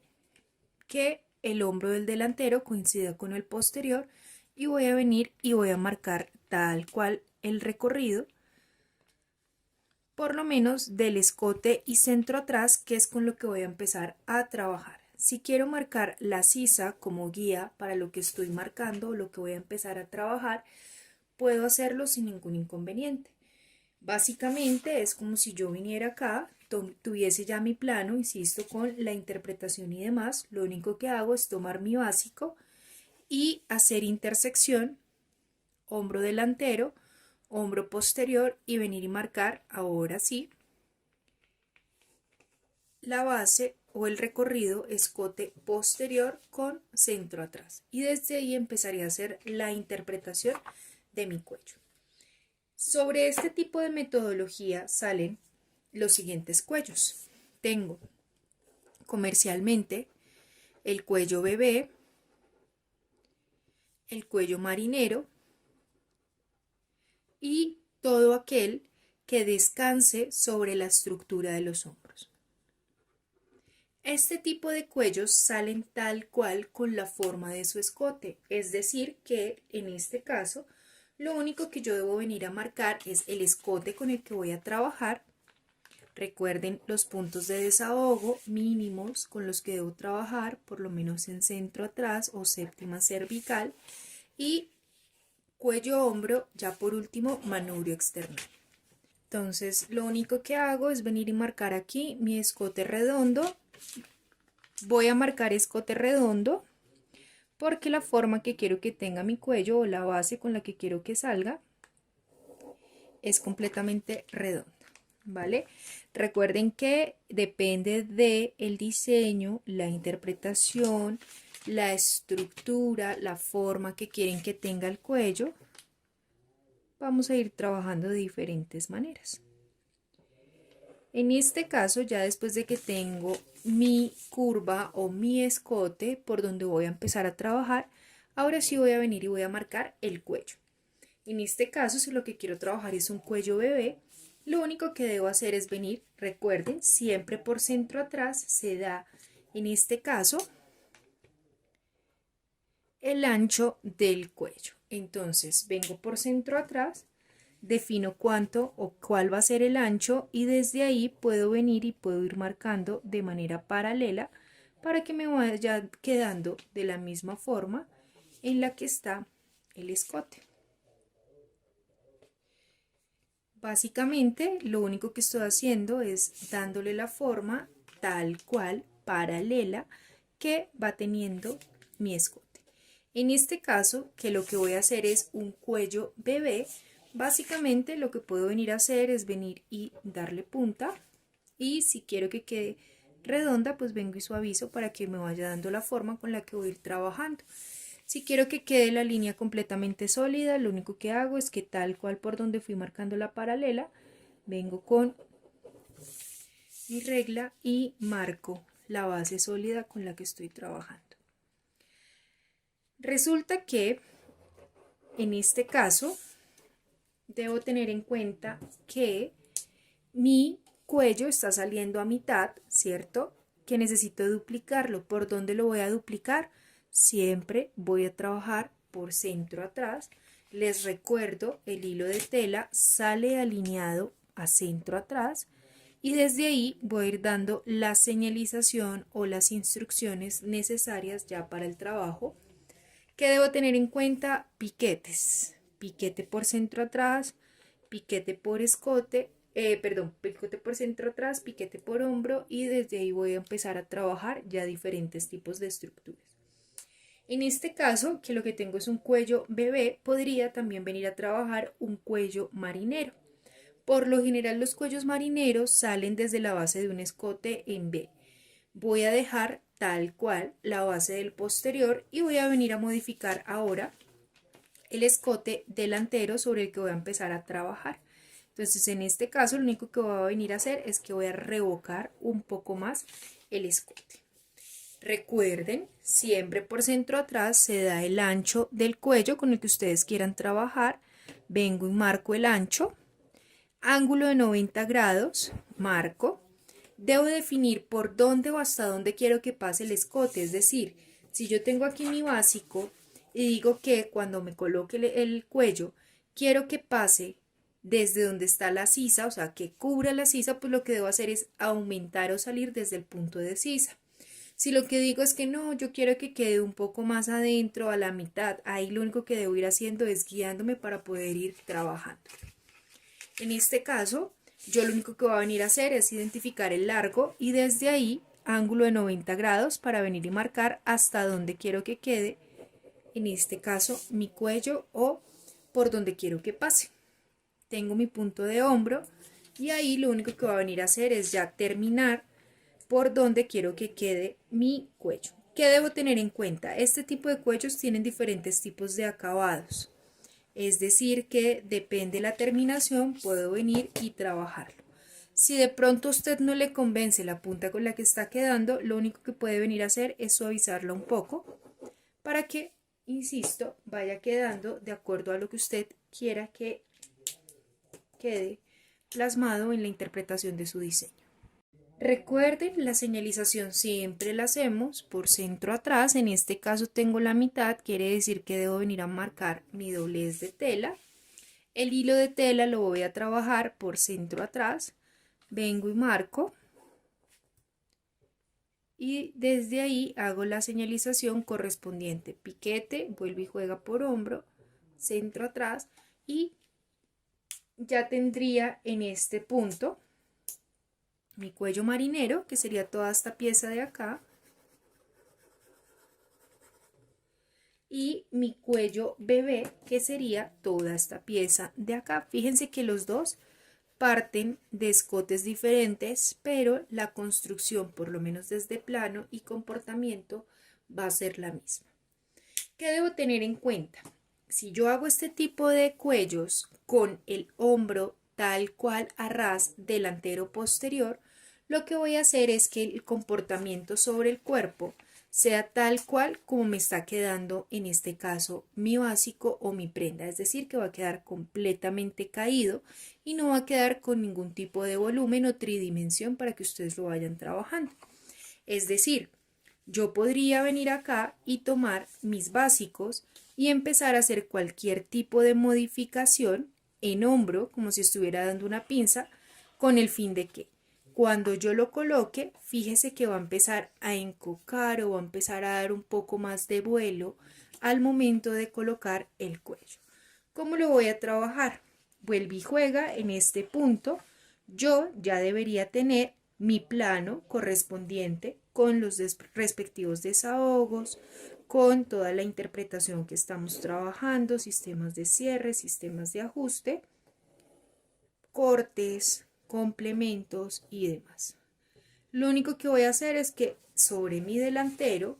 [SPEAKER 1] que el hombro del delantero coincida con el posterior y voy a venir y voy a marcar tal cual el recorrido, por lo menos del escote y centro atrás, que es con lo que voy a empezar a trabajar. Si quiero marcar la sisa como guía para lo que estoy marcando o lo que voy a empezar a trabajar, puedo hacerlo sin ningún inconveniente. Básicamente es como si yo viniera acá, tuviese ya mi plano, insisto, con la interpretación y demás. Lo único que hago es tomar mi básico y hacer intersección, hombro delantero, hombro posterior, y venir y marcar ahora sí la base o el recorrido escote posterior con centro atrás, y desde ahí empezaría a hacer la interpretación de mi cuello. Sobre este tipo de metodología salen los siguientes cuellos. Tengo comercialmente el cuello bebé, el cuello marinero y todo aquel que descanse sobre la estructura de los hombros. Este tipo de cuellos salen tal cual con la forma de su escote, es decir que en este caso lo único que yo debo venir a marcar es el escote con el que voy a trabajar. Recuerden los puntos de desahogo mínimos con los que debo trabajar, por lo menos en centro atrás o séptima cervical, y cuello hombro, ya por último manubrio externo. Entonces lo único que hago es venir y marcar aquí mi escote redondo. Voy a marcar escote redondo porque la forma que quiero que tenga mi cuello o la base con la que quiero que salga es completamente redonda, ¿vale? Recuerden que depende del diseño, la interpretación, la estructura, la forma que quieren que tenga el cuello. Vamos a ir trabajando de diferentes maneras. En este caso, ya después de que tengo mi curva o mi escote por donde voy a empezar a trabajar, ahora sí voy a venir y voy a marcar el cuello. En este caso, si lo que quiero trabajar es un cuello bebé, lo único que debo hacer es venir, recuerden, siempre por centro atrás se da, en este caso, el ancho del cuello. Entonces, vengo por centro atrás, defino cuánto o cuál va a ser el ancho y desde ahí puedo venir y puedo ir marcando de manera paralela para que me vaya quedando de la misma forma en la que está el escote. Básicamente lo único que estoy haciendo es dándole la forma tal cual paralela que va teniendo mi escote. En este caso, que lo que voy a hacer es un cuello bebé, básicamente lo que puedo venir a hacer es venir y darle punta, y si quiero que quede redonda, pues vengo y suavizo para que me vaya dando la forma con la que voy a ir trabajando. Si quiero que quede la línea completamente sólida, lo único que hago es que tal cual por donde fui marcando la paralela, vengo con mi regla y marco la base sólida con la que estoy trabajando. Resulta que en este caso debo tener en cuenta que mi cuello está saliendo a mitad, ¿cierto? Que necesito duplicarlo. ¿Por dónde lo voy a duplicar? Siempre voy a trabajar por centro atrás. Les recuerdo, el hilo de tela sale alineado a centro atrás y desde ahí voy a ir dando la señalización o las instrucciones necesarias ya para el trabajo. ¿Qué debo tener en cuenta? Piquetes. Piquete por centro atrás, piquete por escote, piquete por centro atrás, piquete por hombro y desde ahí voy a empezar a trabajar ya diferentes tipos de estructuras. En este caso, que lo que tengo es un cuello bebé, podría también venir a trabajar un cuello marinero. Por lo general los cuellos marineros salen desde la base de un escote en B. Voy a dejar tal cual la base del posterior y voy a venir a modificar ahora el escote delantero sobre el que voy a empezar a trabajar. Entonces en este caso lo único que voy a venir a hacer es que voy a revocar un poco más el escote. Recuerden, siempre por centro atrás se da el ancho del cuello con el que ustedes quieran trabajar. Vengo y marco el ancho, ángulo de 90 grados, marco. Debo definir por dónde o hasta dónde quiero que pase el escote, es decir, si yo tengo aquí mi básico y digo que cuando me coloque el cuello quiero que pase desde donde está la sisa, o sea, que cubra la sisa, pues lo que debo hacer es aumentar o salir desde el punto de sisa. Si lo que digo es que no, yo quiero que quede un poco más adentro, a la mitad, ahí lo único que debo ir haciendo es guiándome para poder ir trabajando. En este caso, yo lo único que voy a venir a hacer es identificar el largo y desde ahí ángulo de 90 grados para venir y marcar hasta donde quiero que quede, en este caso mi cuello o por donde quiero que pase. Tengo mi punto de hombro y ahí lo único que voy a venir a hacer es ya terminar por donde quiero que quede mi cuello. ¿Qué debo tener en cuenta? Este tipo de cuellos tienen diferentes tipos de acabados. Es decir que depende de la terminación, puedo venir y trabajarlo. Si de pronto a usted no le convence la punta con la que está quedando, lo único que puede venir a hacer es suavizarla un poco para que, insisto, vaya quedando de acuerdo a lo que usted quiera que quede plasmado en la interpretación de su diseño. Recuerden, la señalización siempre la hacemos por centro atrás. En este caso tengo la mitad, quiere decir que debo venir a marcar mi doblez de tela. El hilo de tela lo voy a trabajar por centro atrás. Vengo y marco. Y desde ahí hago la señalización correspondiente. Piquete, vuelve y juega por hombro, centro atrás, y ya tendría en este punto mi cuello marinero, que sería toda esta pieza de acá, y mi cuello bebé, que sería toda esta pieza de acá. Fíjense que los dos parten de escotes diferentes, pero la construcción, por lo menos desde plano y comportamiento, va a ser la misma. ¿Qué debo tener en cuenta? Si yo hago este tipo de cuellos con el hombro tal cual a ras delantero posterior, lo que voy a hacer es que el comportamiento sobre el cuerpo sea tal cual como me está quedando en este caso mi básico o mi prenda, es decir, que va a quedar completamente caído y no va a quedar con ningún tipo de volumen o tridimensión para que ustedes lo vayan trabajando. Es decir, yo podría venir acá y tomar mis básicos y empezar a hacer cualquier tipo de modificación en hombro, como si estuviera dando una pinza, con el fin de que cuando yo lo coloque, fíjese que va a empezar a encocar o va a empezar a dar un poco más de vuelo al momento de colocar el cuello. ¿Cómo lo voy a trabajar? Vuelve y juega en este punto. Yo ya debería tener mi plano correspondiente con los respectivos desahogos, con toda la interpretación que estamos trabajando, sistemas de cierre, sistemas de ajuste, cortes, complementos y demás. Lo único que voy a hacer es que sobre mi delantero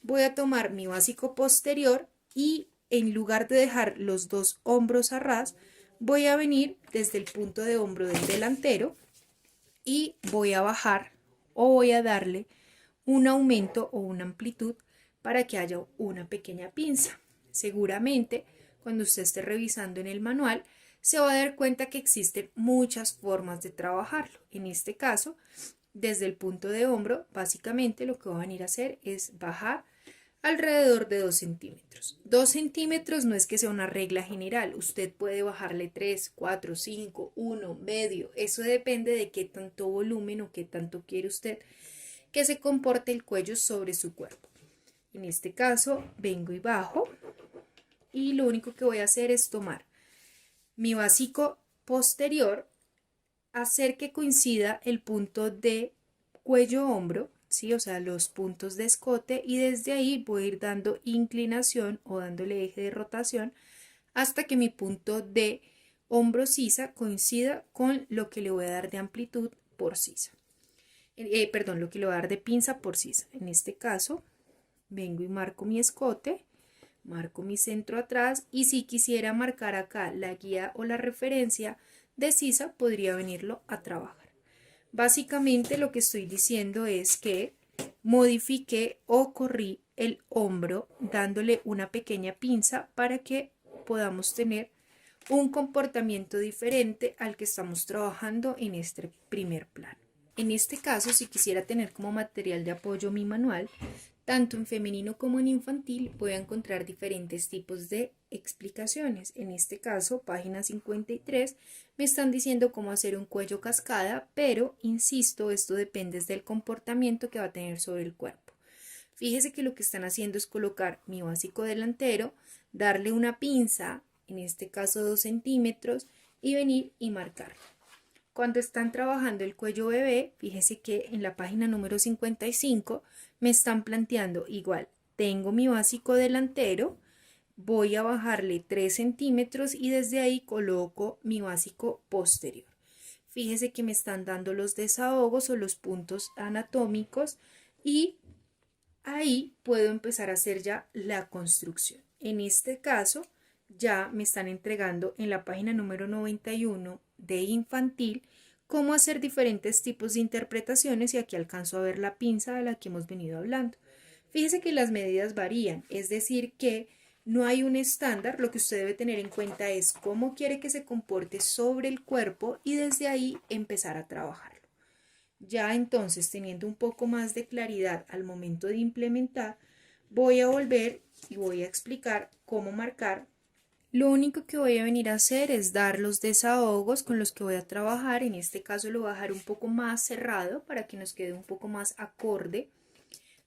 [SPEAKER 1] voy a tomar mi básico posterior y en lugar de dejar los dos hombros a ras, voy a venir desde el punto de hombro del delantero y voy a bajar o voy a darle un aumento o una amplitud para que haya una pequeña pinza. Seguramente cuando usted esté revisando en el manual se va a dar cuenta que existen muchas formas de trabajarlo. En este caso, desde el punto de hombro, básicamente lo que va a venir a hacer es bajar alrededor de 2 centímetros. 2 centímetros no es que sea una regla general, usted puede bajarle 3, 4, 5, 1, medio, eso depende de qué tanto volumen o qué tanto quiere usted que se comporte el cuello sobre su cuerpo. En este caso vengo y bajo y lo único que voy a hacer es tomar mi básico posterior, hacer que coincida el punto de cuello-hombro, ¿sí? O sea, los puntos de escote, y desde ahí voy a ir dando inclinación o dándole eje de rotación hasta que mi punto de hombro sisa coincida con lo que le voy a dar de amplitud por sisa. Perdón, lo que le voy a dar de pinza por sisa. En este caso, vengo y marco mi escote, marco mi centro atrás, y si quisiera marcar acá la guía o la referencia de sisa, podría venirlo a trabajar. Básicamente lo que estoy diciendo es que modifiqué o corrí el hombro dándole una pequeña pinza para que podamos tener un comportamiento diferente al que estamos trabajando en este primer plano. En este caso, si quisiera tener como material de apoyo mi manual, tanto en femenino como en infantil, voy a encontrar diferentes tipos de explicaciones. En este caso, página 53, me están diciendo cómo hacer un cuello cascada, pero insisto, esto depende del comportamiento que va a tener sobre el cuerpo. Fíjese que lo que están haciendo es colocar mi básico delantero, darle una pinza, en este caso 2 centímetros, y venir y marcarlo. Cuando están trabajando el cuello bebé, fíjese que en la página número 55 me están planteando igual. Tengo mi básico delantero, voy a bajarle 3 centímetros y desde ahí coloco mi básico posterior. Fíjese que me están dando los desahogos o los puntos anatómicos y ahí puedo empezar a hacer ya la construcción. En este caso, ya me están entregando en la página número 91 de infantil cómo hacer diferentes tipos de interpretaciones y aquí alcanzo a ver la pinza de la que hemos venido hablando. Fíjese que las medidas varían, es decir que no hay un estándar, lo que usted debe tener en cuenta es cómo quiere que se comporte sobre el cuerpo y desde ahí empezar a trabajarlo. Ya entonces, teniendo un poco más de claridad al momento de implementar, voy a volver y voy a explicar cómo marcar. Lo único que voy a venir a hacer es dar los desahogos con los que voy a trabajar. En este caso lo voy a dejar un poco más cerrado para que nos quede un poco más acorde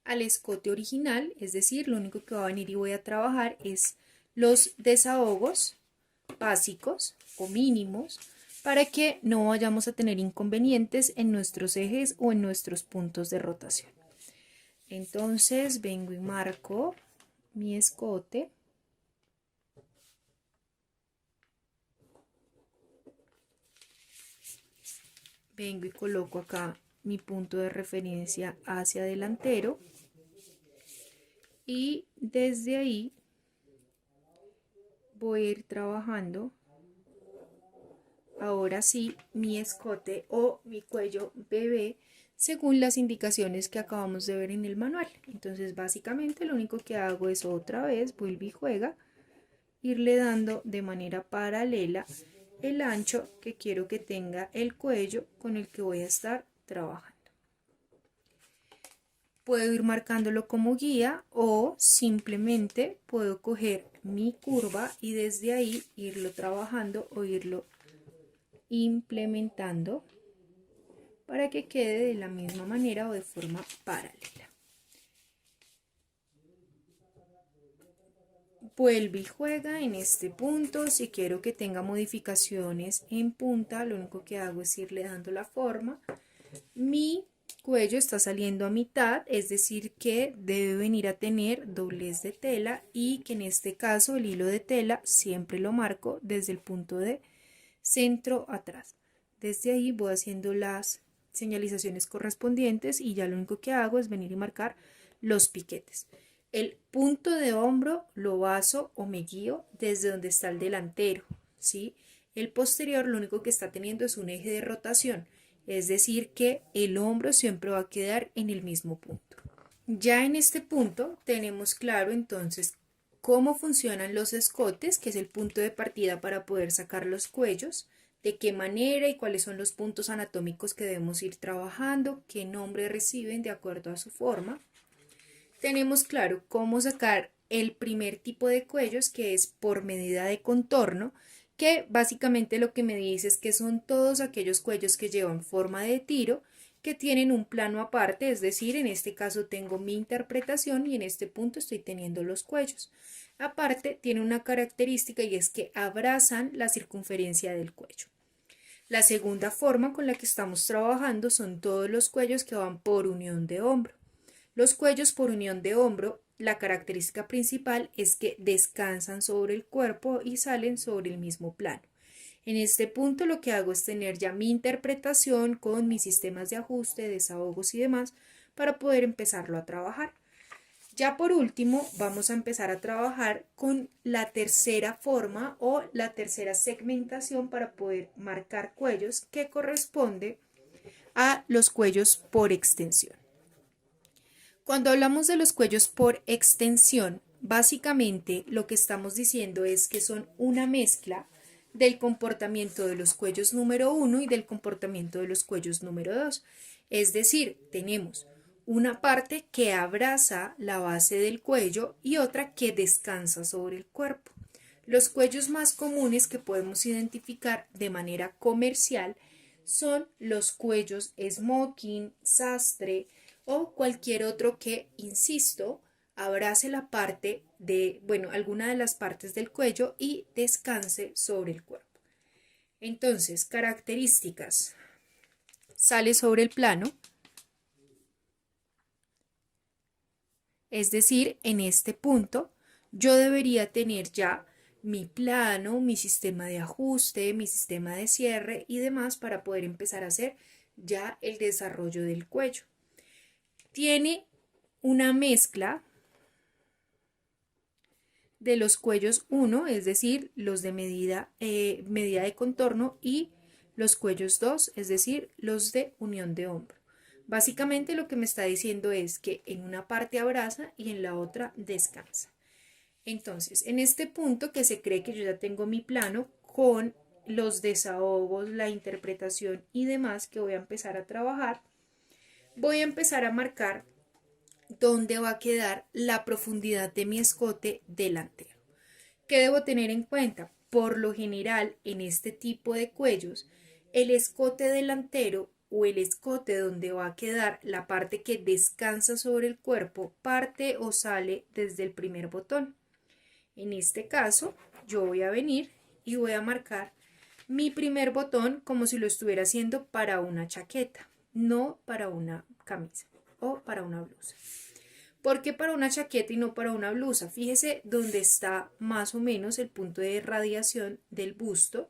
[SPEAKER 1] al escote original. Es decir, lo único que va a venir y voy a trabajar es los desahogos básicos o mínimos para que no vayamos a tener inconvenientes en nuestros ejes o en nuestros puntos de rotación. Entonces vengo y marco mi escote. Vengo y coloco acá mi punto de referencia hacia delantero y desde ahí voy a ir trabajando ahora sí mi escote o mi cuello bebé según las indicaciones que acabamos de ver en el manual. Entonces básicamente lo único que hago es otra vez vuelve y juega, irle dando de manera paralela el ancho que quiero que tenga el cuello con el que voy a estar trabajando. Puedo ir marcándolo como guía o simplemente puedo coger mi curva y desde ahí irlo trabajando o irlo implementando para que quede de la misma manera o de forma paralela. Vuelve y juega en este punto. Si quiero que tenga modificaciones en punta, lo único que hago es irle dando la forma. Mi cuello está saliendo a mitad, es decir que debe venir a tener doblez de tela y que en este caso el hilo de tela siempre lo marco desde el punto de centro atrás. Desde ahí voy haciendo las señalizaciones correspondientes y ya lo único que hago es venir y marcar los piquetes. El punto de hombro lo baso o me guío desde donde está el delantero, ¿sí? El posterior lo único que está teniendo es un eje de rotación, es decir que el hombro siempre va a quedar en el mismo punto. Ya en este punto tenemos claro entonces cómo funcionan los escotes, que es el punto de partida para poder sacar los cuellos, de qué manera y cuáles son los puntos anatómicos que debemos ir trabajando, qué nombre reciben de acuerdo a su forma. Tenemos claro cómo sacar el primer tipo de cuellos, que es por medida de contorno, que básicamente lo que me dice es que son todos aquellos cuellos que llevan forma de tiro, que tienen un plano aparte, es decir, en este caso tengo mi interpretación y en este punto estoy teniendo los cuellos. Aparte, tiene una característica y es que abrazan la circunferencia del cuello. La segunda forma con la que estamos trabajando son todos los cuellos que van por unión de hombro. Los cuellos por unión de hombro, la característica principal es que descansan sobre el cuerpo y salen sobre el mismo plano. En este punto lo que hago es tener ya mi interpretación con mis sistemas de ajuste, desahogos y demás para poder empezarlo a trabajar. Ya por último vamos a empezar a trabajar con la tercera forma o la tercera segmentación para poder marcar cuellos, que corresponde a los cuellos por extensión. Cuando hablamos de los cuellos por extensión, básicamente lo que estamos diciendo es que son una mezcla del comportamiento de los cuellos número 1 y del comportamiento de los cuellos número 2. Es decir, tenemos una parte que abraza la base del cuello y otra que descansa sobre el cuerpo. Los cuellos más comunes que podemos identificar de manera comercial son los cuellos smoking, sastre o cualquier otro que, insisto, abrace la parte de, alguna de las partes del cuello y descanse sobre el cuerpo. Entonces, características. Sale sobre el plano, es decir, en este punto yo debería tener ya mi plano, mi sistema de ajuste, mi sistema de cierre y demás para poder empezar a hacer ya el desarrollo del cuello. Tiene una mezcla de los cuellos 1, es decir, los de medida de contorno, y los cuellos 2, es decir, los de unión de hombro. Básicamente lo que me está diciendo es que en una parte abraza y en la otra descansa. Entonces, en este punto que se cree que yo ya tengo mi plano con los desahogos, la interpretación y demás que voy a empezar a trabajar, voy a empezar a marcar dónde va a quedar la profundidad de mi escote delantero. ¿Qué debo tener en cuenta? Por lo general, en este tipo de cuellos, el escote delantero o el escote donde va a quedar la parte que descansa sobre el cuerpo parte o sale desde el primer botón. En este caso, yo voy a venir y voy a marcar mi primer botón como si lo estuviera haciendo para una chaqueta, no para una camisa o para una blusa. ¿Por qué para una chaqueta y no para una blusa? Fíjese dónde está más o menos el punto de radiación del busto.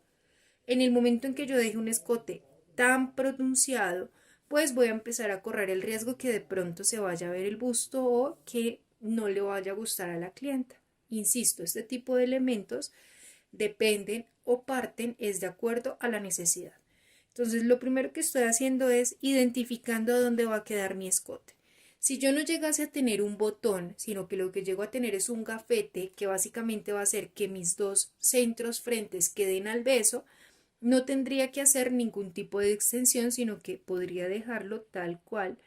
[SPEAKER 1] En el momento en que yo deje un escote tan pronunciado, pues voy a empezar a correr el riesgo que de pronto se vaya a ver el busto o que no le vaya a gustar a la clienta. Insisto, este tipo de elementos dependen o parten es de acuerdo a la necesidad. Entonces, lo primero que estoy haciendo es identificando dónde va a quedar mi escote. Si yo no llegase a tener un botón, sino que lo que llego a tener es un gafete, que básicamente va a hacer que mis dos centros frentes queden al beso, no tendría que hacer ningún tipo de extensión, sino que podría dejarlo tal cual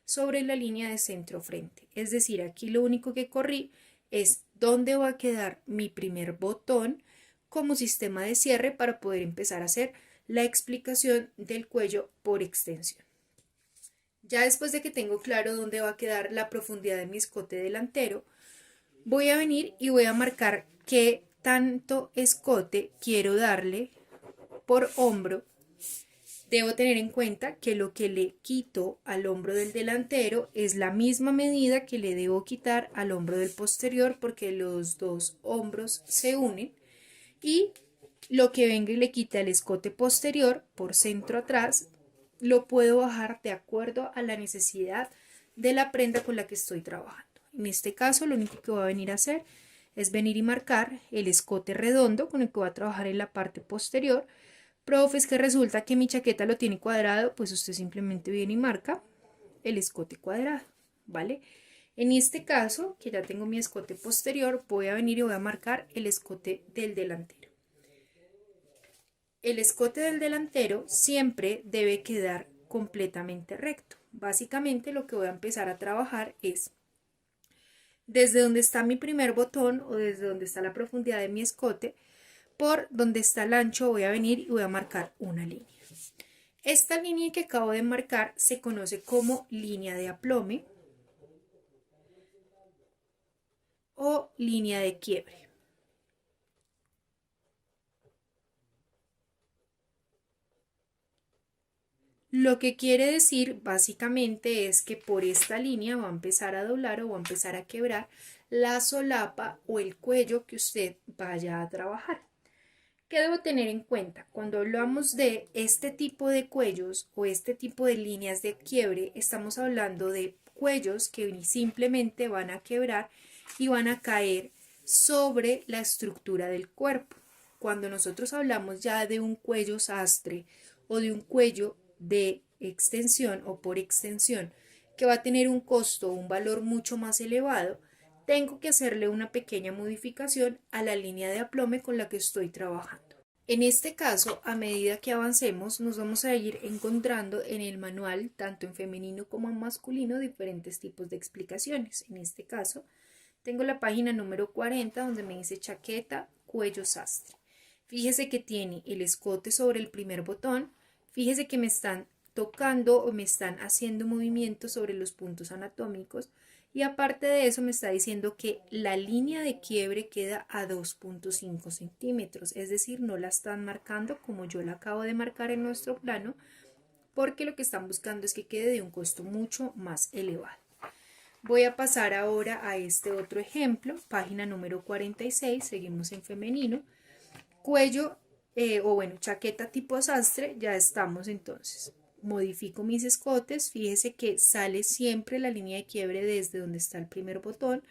[SPEAKER 1] sobre la línea de centro frente. Es decir, aquí lo único que corrí es dónde va a quedar mi primer botón como sistema de cierre para poder empezar a hacer la explicación del cuello por extensión. Ya después de que tengo claro dónde va a quedar la profundidad de mi escote delantero, voy a venir y voy a marcar qué tanto escote quiero darle por hombro. Debo tener en cuenta que lo que le quito al hombro del delantero es la misma medida que le debo quitar al hombro del posterior, porque los dos hombros se unen, y lo que venga y le quite al escote posterior por centro atrás lo puedo bajar de acuerdo a la necesidad de la prenda con la que estoy trabajando. En este caso, lo único que voy a venir a hacer es venir y marcar el escote redondo con el que voy a trabajar en la parte posterior. Profe, es que resulta que mi chaqueta lo tiene cuadrado, pues usted simplemente viene y marca el escote cuadrado, ¿vale? En este caso, que ya tengo mi escote posterior, voy a venir y voy a marcar el escote del delantero. El escote del delantero siempre debe quedar completamente recto. Básicamente lo que voy a empezar a trabajar es desde donde está mi primer botón o desde donde está la profundidad de mi escote, por donde está el ancho voy a venir y voy a marcar una línea. Esta línea que acabo de marcar se conoce como línea de aplome o línea de quiebre. Lo que quiere decir básicamente es que por esta línea va a empezar a doblar o va a empezar a quebrar la solapa o el cuello que usted vaya a trabajar. ¿Qué debo tener en cuenta? Cuando hablamos de este tipo de cuellos o este tipo de líneas de quiebre, estamos hablando de cuellos que simplemente van a quebrar y van a caer sobre la estructura del cuerpo. Cuando nosotros hablamos ya de un cuello sastre o de un cuello de extensión o por extensión que va a tener un costo o un valor mucho más elevado, tengo que hacerle una pequeña modificación a la línea de aplome con la que estoy trabajando. En este caso, a medida que avancemos, nos vamos a ir encontrando en el manual, tanto en femenino como en masculino, diferentes tipos de explicaciones. En este caso, tengo la página número 40 donde me dice chaqueta, cuello sastre. Fíjese que tiene el escote sobre el primer botón. Fíjese que me están tocando o me están haciendo movimientos sobre los puntos anatómicos. Y aparte de eso me está diciendo que la línea de quiebre queda a 2.5 centímetros, es decir, no la están marcando como yo la acabo de marcar en nuestro plano, porque lo que están buscando es que quede de un costo mucho más elevado. Voy a pasar ahora a este otro ejemplo, página número 46, seguimos en femenino, cuello chaqueta tipo sastre, ya estamos entonces. Modifico mis escotes, fíjese que sale siempre la línea de quiebre desde donde está el primer botón.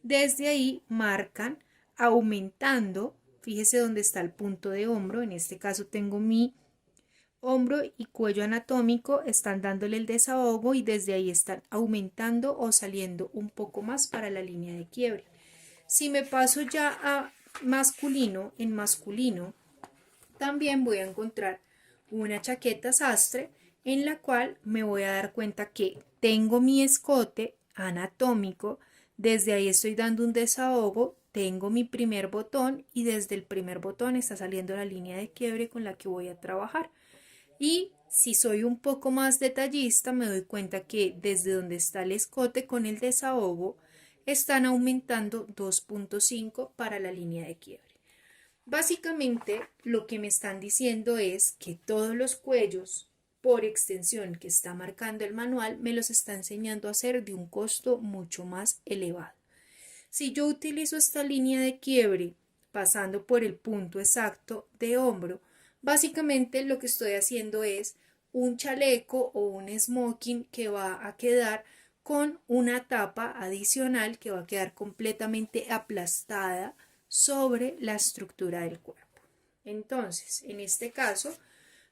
[SPEAKER 1] Desde ahí marcan aumentando, fíjese dónde está el punto de hombro, en este caso tengo mi hombro y cuello anatómico, están dándole el desahogo y desde ahí están aumentando o saliendo un poco más para la línea de quiebre. Si me paso ya a masculino, en masculino también voy a encontrar una chaqueta sastre en la cual me voy a dar cuenta que tengo mi escote anatómico, desde ahí estoy dando un desahogo, tengo mi primer botón y desde el primer botón está saliendo la línea de quiebre con la que voy a trabajar. Y si soy un poco más detallista, me doy cuenta que desde donde está el escote con el desahogo, están aumentando 2.5 para la línea de quiebre. Básicamente, lo que me están diciendo es que todos los cuellos por extensión que está marcando el manual me los está enseñando a hacer de un costo mucho más elevado. Si yo utilizo esta línea de quiebre pasando por el punto exacto de hombro, básicamente lo que estoy haciendo es un chaleco o un smoking que va a quedar con una tapa adicional que va a quedar completamente aplastada sobre la estructura del cuerpo. Entonces, en este caso,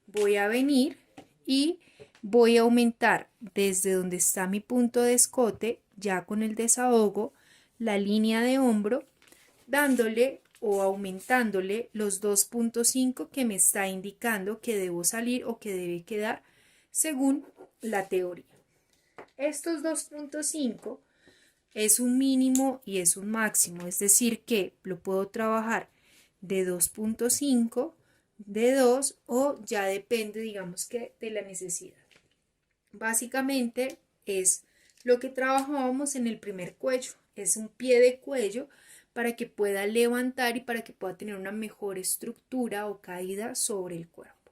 [SPEAKER 1] voy a venir y voy a aumentar desde donde está mi punto de escote, ya con el desahogo, la línea de hombro, dándole o aumentándole los 2.5 que me está indicando que debo salir o que debe quedar según la teoría. Estos 2.5 es un mínimo y es un máximo, es decir que lo puedo trabajar de 2.5, de 2 o ya depende, digamos que de la necesidad. Básicamente es lo que trabajábamos en el primer cuello, es un pie de cuello para que pueda levantar y para que pueda tener una mejor estructura o caída sobre el cuerpo.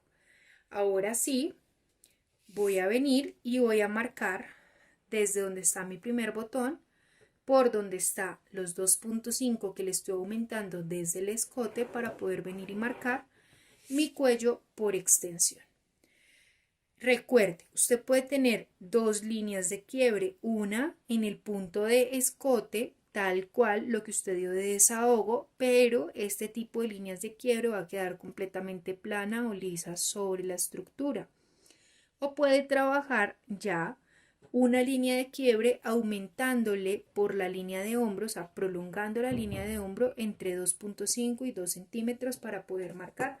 [SPEAKER 1] Ahora sí, voy a venir y voy a marcar desde donde está mi primer botón, por donde está los 2.5 que le estoy aumentando desde el escote para poder venir y marcar mi cuello por extensión. Recuerde, usted puede tener dos líneas de quiebre, una en el punto de escote, tal cual lo que usted dio de desahogo, pero este tipo de líneas de quiebre va a quedar completamente plana o lisa sobre la estructura. O puede trabajar ya una línea de quiebre aumentándole por la línea de hombro, o sea, prolongando la línea de hombro entre 2.5 y 2 centímetros para poder marcar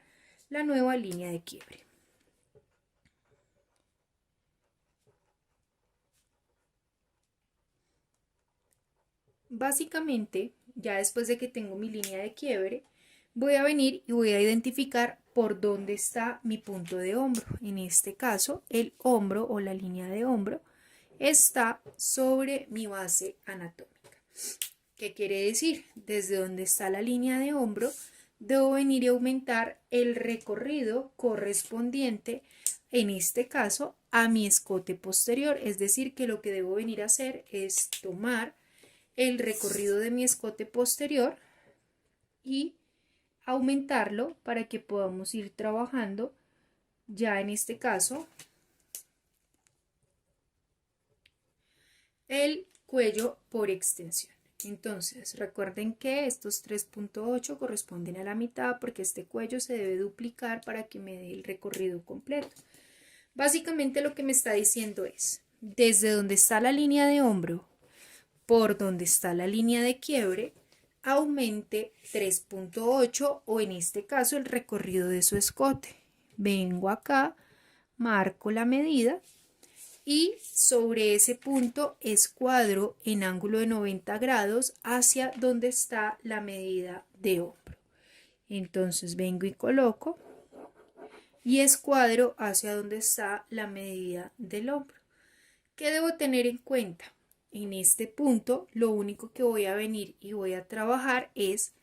[SPEAKER 1] la nueva línea de quiebre. Básicamente, ya después de que tengo mi línea de quiebre, voy a venir y voy a identificar por dónde está mi punto de hombro. En este caso, el hombro o la línea de hombro está sobre mi base anatómica. ¿Qué quiere decir? Desde donde está la línea de hombro, debo venir y aumentar el recorrido correspondiente, en este caso, a mi escote posterior. Es decir, que lo que debo venir a hacer es tomar el recorrido de mi escote posterior y aumentarlo para que podamos ir trabajando ya en este caso el cuello por extensión. Entonces recuerden que estos 3.8 corresponden a la mitad porque este cuello se debe duplicar para que me dé el recorrido completo. Básicamente lo que me está diciendo es, desde donde está la línea de hombro por donde está la línea de quiebre, aumente 3.8 o en este caso el recorrido de su escote. Vengo acá, marco la medida y sobre ese punto escuadro en ángulo de 90 grados hacia donde está la medida de hombro. Entonces vengo y coloco y escuadro hacia donde está la medida del hombro. ¿Qué debo tener en cuenta? En este punto lo único que voy a venir y voy a trabajar es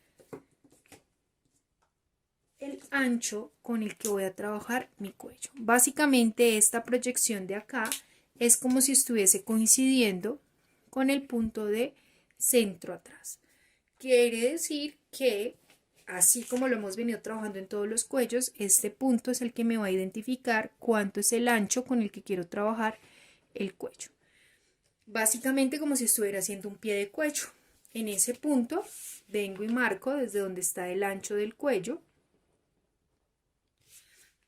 [SPEAKER 1] el ancho con el que voy a trabajar mi cuello. Básicamente esta proyección de acá es como si estuviese coincidiendo con el punto de centro atrás. Quiere decir que así como lo hemos venido trabajando en todos los cuellos, este punto es el que me va a identificar cuánto es el ancho con el que quiero trabajar el cuello. Básicamente como si estuviera haciendo un pie de cuello. En ese punto vengo y marco desde donde está el ancho del cuello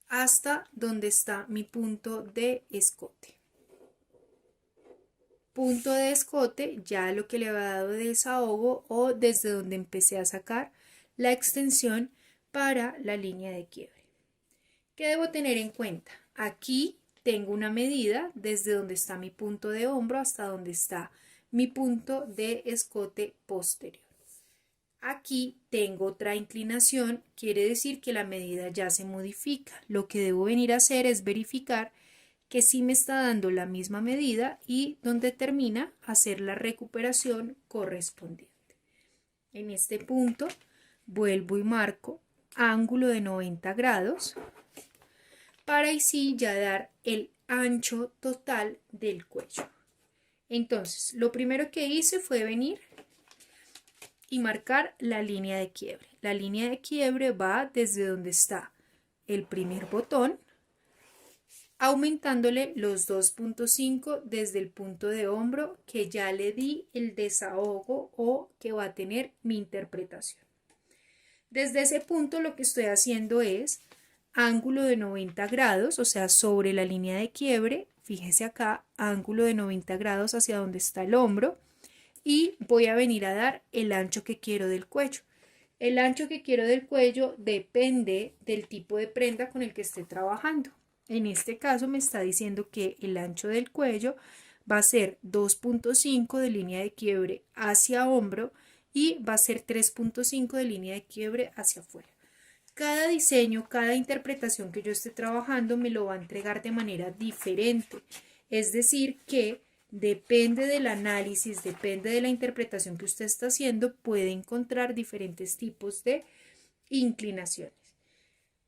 [SPEAKER 1] hasta donde está mi punto de escote. Punto de escote, ya lo que le había dado de desahogo o desde donde empecé a sacar la extensión para la línea de quiebre. ¿Qué debo tener en cuenta? Aquí tengo una medida desde donde está mi punto de hombro hasta donde está mi punto de escote posterior. Aquí tengo otra inclinación, quiere decir que la medida ya se modifica. Lo que debo venir a hacer es verificar que sí me está dando la misma medida y donde termina hacer la recuperación correspondiente. En este punto vuelvo y marco ángulo de 90 grados para así ya dar el ancho total del cuello. Entonces, lo primero que hice fue venir y marcar la línea de quiebre. La línea de quiebre va desde donde está el primer botón, aumentándole los 2.5 desde el punto de hombro que ya le di el desahogo o que va a tener mi interpretación. Desde ese punto lo que estoy haciendo es ángulo de 90 grados, o sea, sobre la línea de quiebre, fíjese acá, ángulo de 90 grados hacia donde está el hombro, y voy a venir a dar el ancho que quiero del cuello. El ancho que quiero del cuello depende del tipo de prenda con el que esté trabajando. En este caso me está diciendo que el ancho del cuello va a ser 2.5 de línea de quiebre hacia hombro y va a ser 3.5 de línea de quiebre hacia afuera. Cada diseño, cada interpretación que yo esté trabajando me lo va a entregar de manera diferente. Es decir, que depende del análisis, depende de la interpretación que usted está haciendo, puede encontrar diferentes tipos de inclinaciones.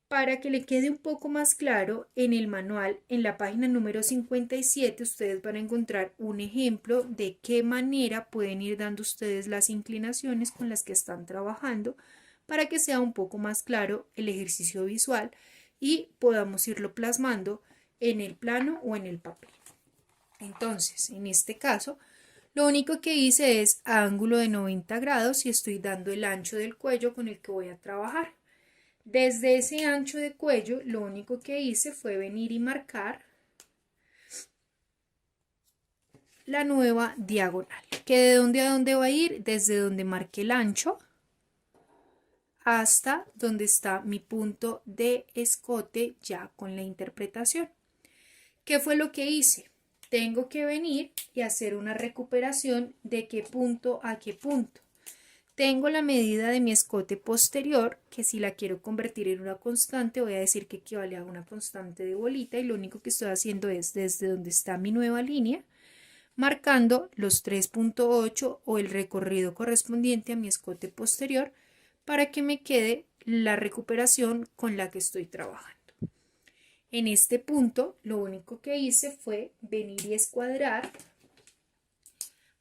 [SPEAKER 1] Para que le quede un poco más claro, en el manual, en la página número 57, ustedes van a encontrar un ejemplo de qué manera pueden ir dando ustedes las inclinaciones con las que están trabajando para que sea un poco más claro el ejercicio visual y podamos irlo plasmando en el plano o en el papel. Entonces, en este caso, lo único que hice es ángulo de 90 grados y estoy dando el ancho del cuello con el que voy a trabajar. Desde ese ancho de cuello, lo único que hice fue venir y marcar la nueva diagonal. ¿Que de dónde a dónde va a ir? Desde donde marqué el ancho hasta donde está mi punto de escote ya con la interpretación. ¿Qué fue lo que hice? Tengo que venir y hacer una recuperación de qué punto a qué punto. Tengo la medida de mi escote posterior, que si la quiero convertir en una constante, voy a decir que equivale a una constante de bolita y lo único que estoy haciendo es desde donde está mi nueva línea, marcando los 3.8 o el recorrido correspondiente a mi escote posterior para que me quede la recuperación con la que estoy trabajando. En este punto, lo único que hice fue venir y escuadrar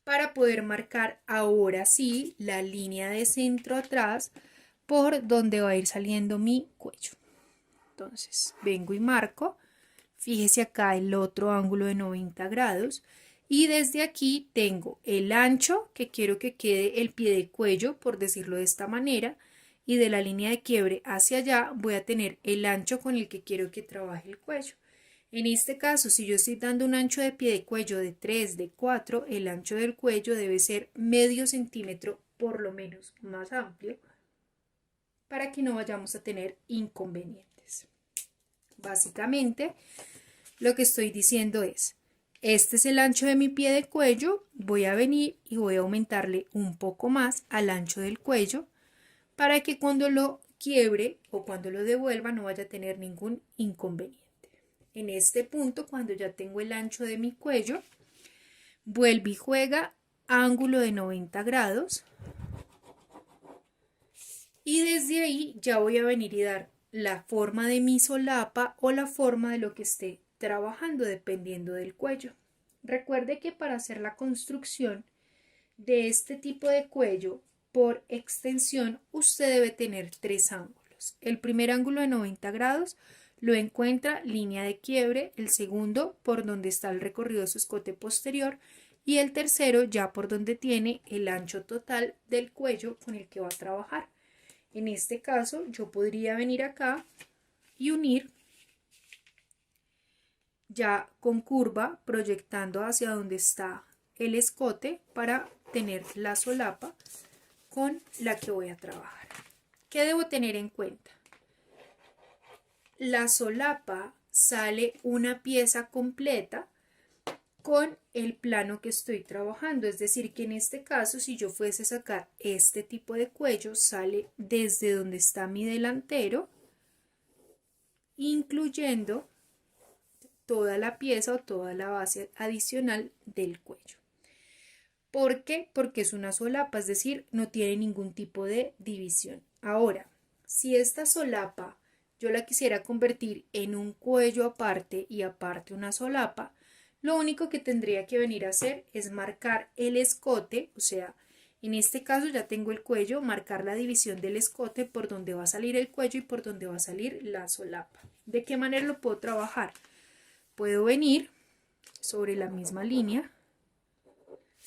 [SPEAKER 1] para poder marcar ahora sí la línea de centro atrás por donde va a ir saliendo mi cuello. Entonces vengo y marco, fíjese acá el otro ángulo de 90 grados y desde aquí tengo el ancho que quiero que quede el pie de cuello, por decirlo de esta manera, y de la línea de quiebre hacia allá voy a tener el ancho con el que quiero que trabaje el cuello. En este caso, si yo estoy dando un ancho de pie de cuello de 3, de 4, el ancho del cuello debe ser medio centímetro por lo menos más amplio para que no vayamos a tener inconvenientes. Básicamente, lo que estoy diciendo es, este es el ancho de mi pie de cuello, voy a venir y voy a aumentarle un poco más al ancho del cuello para que cuando lo quiebre o cuando lo devuelva no vaya a tener ningún inconveniente. En este punto, cuando ya tengo el ancho de mi cuello, vuelve y juega ángulo de 90 grados y desde ahí ya voy a venir y dar la forma de mi solapa o la forma de lo que esté trabajando dependiendo del cuello. Recuerde que para hacer la construcción de este tipo de cuello por extensión usted debe tener 3 ángulos. El primer ángulo de 90 grados lo encuentra línea de quiebre, el segundo por donde está el recorrido de su escote posterior y el tercero ya por donde tiene el ancho total del cuello con el que va a trabajar. En este caso yo podría venir acá y unir ya con curva proyectando hacia donde está el escote para tener la solapa con la que voy a trabajar. ¿Qué debo tener en cuenta? La solapa sale una pieza completa con el plano que estoy trabajando, es decir que en este caso si yo fuese a sacar este tipo de cuello sale desde donde está mi delantero incluyendo toda la pieza o toda la base adicional del cuello. ¿Por qué? Porque es una solapa, es decir, no tiene ningún tipo de división. Ahora, si esta solapa yo la quisiera convertir en un cuello aparte y aparte una solapa, lo único que tendría que venir a hacer es marcar el escote, o sea, en este caso ya tengo el cuello, marcar la división del escote por donde va a salir el cuello y por donde va a salir la solapa. ¿De qué manera lo puedo trabajar? Puedo venir sobre la misma línea,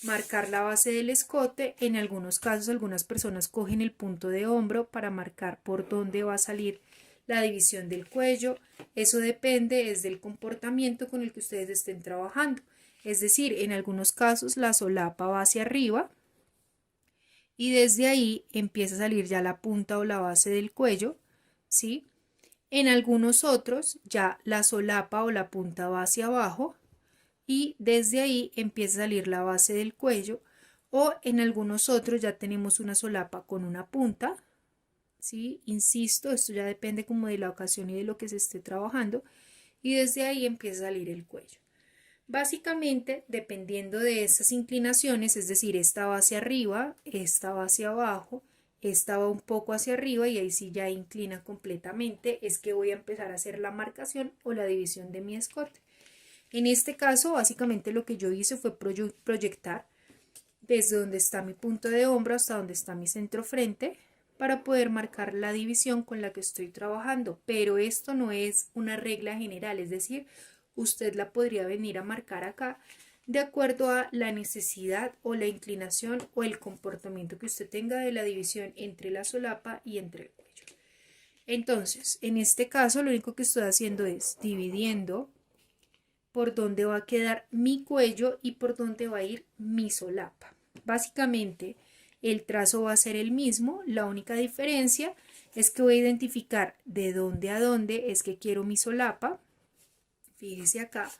[SPEAKER 1] marcar la base del escote. En algunos casos algunas personas cogen el punto de hombro para marcar por dónde va a salir la división del cuello. Eso depende es del comportamiento con el que ustedes estén trabajando. Es decir, en algunos casos la solapa va hacia arriba y desde ahí empieza a salir ya la punta o la base del cuello, ¿sí? En algunos otros ya la solapa o la punta va hacia abajo y desde ahí empieza a salir la base del cuello, o en algunos otros ya tenemos una solapa con una punta, ¿sí? Insisto, esto ya depende como de la ocasión y de lo que se esté trabajando, y desde ahí empieza a salir el cuello. Básicamente, dependiendo de estas inclinaciones, es decir, esta va hacia arriba, esta va hacia abajo, esta va un poco hacia arriba y ahí sí ya inclina completamente, es que voy a empezar a hacer la marcación o la división de mi escote. En este caso, básicamente lo que yo hice fue proyectar desde donde está mi punto de hombro hasta donde está mi centro frente para poder marcar la división con la que estoy trabajando. Pero esto no es una regla general, es decir, usted la podría venir a marcar acá de acuerdo a la necesidad o la inclinación o el comportamiento que usted tenga de la división entre la solapa y entre el cuello. Entonces, en este caso, lo único que estoy haciendo es dividiendo por dónde va a quedar mi cuello y por dónde va a ir mi solapa. Básicamente el trazo va a ser el mismo, la única diferencia es que voy a identificar de dónde a dónde es que quiero mi solapa. Fíjese acá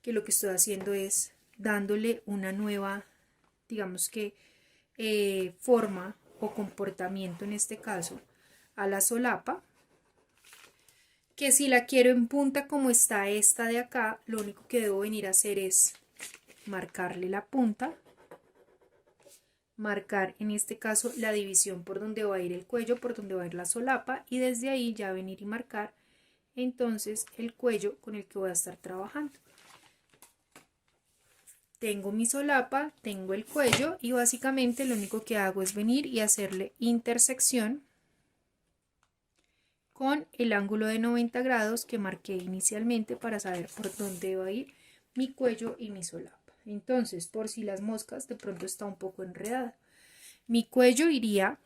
[SPEAKER 1] que lo que estoy haciendo es dándole una nueva, digamos que forma o comportamiento en este caso a la solapa, que si la quiero en punta como está esta de acá, lo único que debo venir a hacer es marcarle la punta, marcar en este caso la división por donde va a ir el cuello, por donde va a ir la solapa, y desde ahí ya venir y marcar entonces el cuello con el que voy a estar trabajando. Tengo mi solapa, tengo el cuello y básicamente lo único que hago es venir y hacerle intersección con el ángulo de 90 grados que marqué inicialmente para saber por dónde va a ir mi cuello y mi solapa. Entonces, por si las moscas de pronto está un poco enredada, mi cuello iría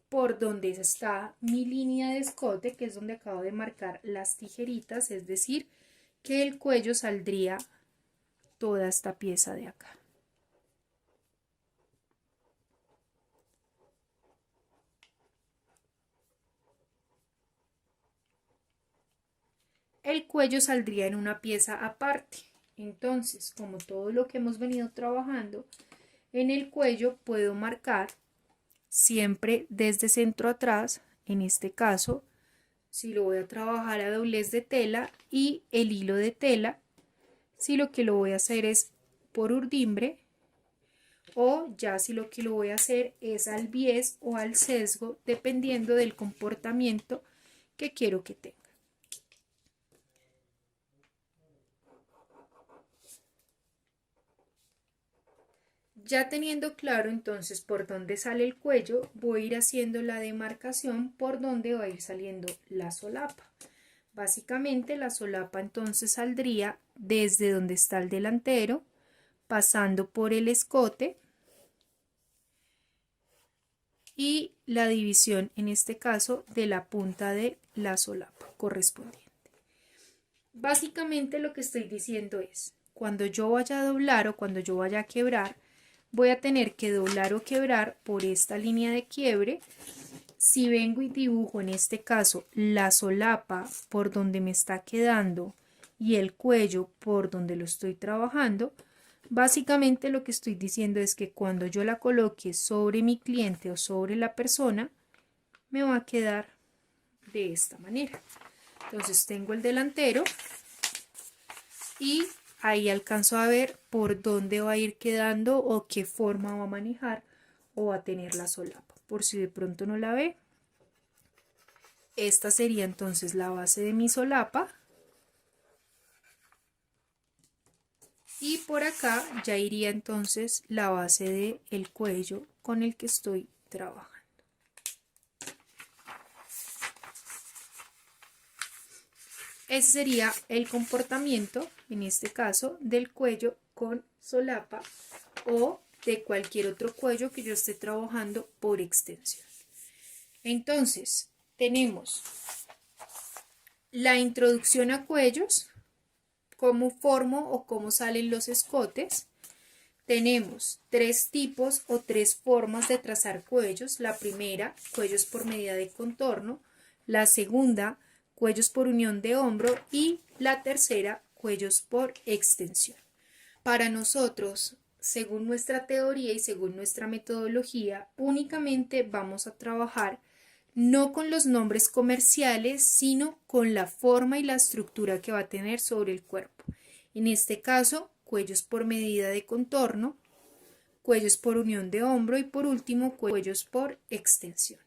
[SPEAKER 1] por donde está mi línea de escote, que es donde acabo de marcar las tijeritas, es decir, que el cuello saldría toda esta pieza de acá. El cuello saldría en una pieza aparte. Entonces, como todo lo que hemos venido trabajando, en el cuello puedo marcar siempre desde centro atrás, en este caso, si lo voy a trabajar a doblez de tela y el hilo de tela, si lo que lo voy a hacer es por urdimbre, o ya si lo que lo voy a hacer es al bies o al sesgo, dependiendo del comportamiento que quiero que tenga. Ya teniendo claro entonces por dónde sale el cuello, voy a ir haciendo la demarcación por dónde va a ir saliendo la solapa. Básicamente la solapa entonces saldría desde donde está el delantero, pasando por el escote y la división en este caso de la punta de la solapa correspondiente. Básicamente lo que estoy diciendo es, cuando yo vaya a doblar o cuando yo vaya a quebrar, voy a tener que doblar o quebrar por esta línea de quiebre. Si vengo y dibujo en este caso la solapa por donde me está quedando y el cuello por donde lo estoy trabajando, básicamente lo que estoy diciendo es que cuando yo la coloque sobre mi cliente o sobre la persona, me va a quedar de esta manera. Entonces tengo el delantero y ahí alcanzo a ver por dónde va a ir quedando o qué forma va a manejar o va a tener la solapa. Por si de pronto no la ve, esta sería entonces la base de mi solapa. Y por acá ya iría entonces la base del cuello con el que estoy trabajando. Ese sería el comportamiento, en este caso, del cuello con solapa o de cualquier otro cuello que yo esté trabajando por extensión. Entonces, tenemos la introducción a cuellos, cómo formo o cómo salen los escotes. Tenemos tres tipos o tres formas de trazar cuellos. La primera, cuellos por medida de contorno. La segunda, cuellos por unión de hombro. Y la tercera, cuellos por extensión. Para nosotros, según nuestra teoría y según nuestra metodología, únicamente vamos a trabajar no con los nombres comerciales, sino con la forma y la estructura que va a tener sobre el cuerpo. En este caso, cuellos por medida de contorno, cuellos por unión de hombro y por último, cuellos por extensión.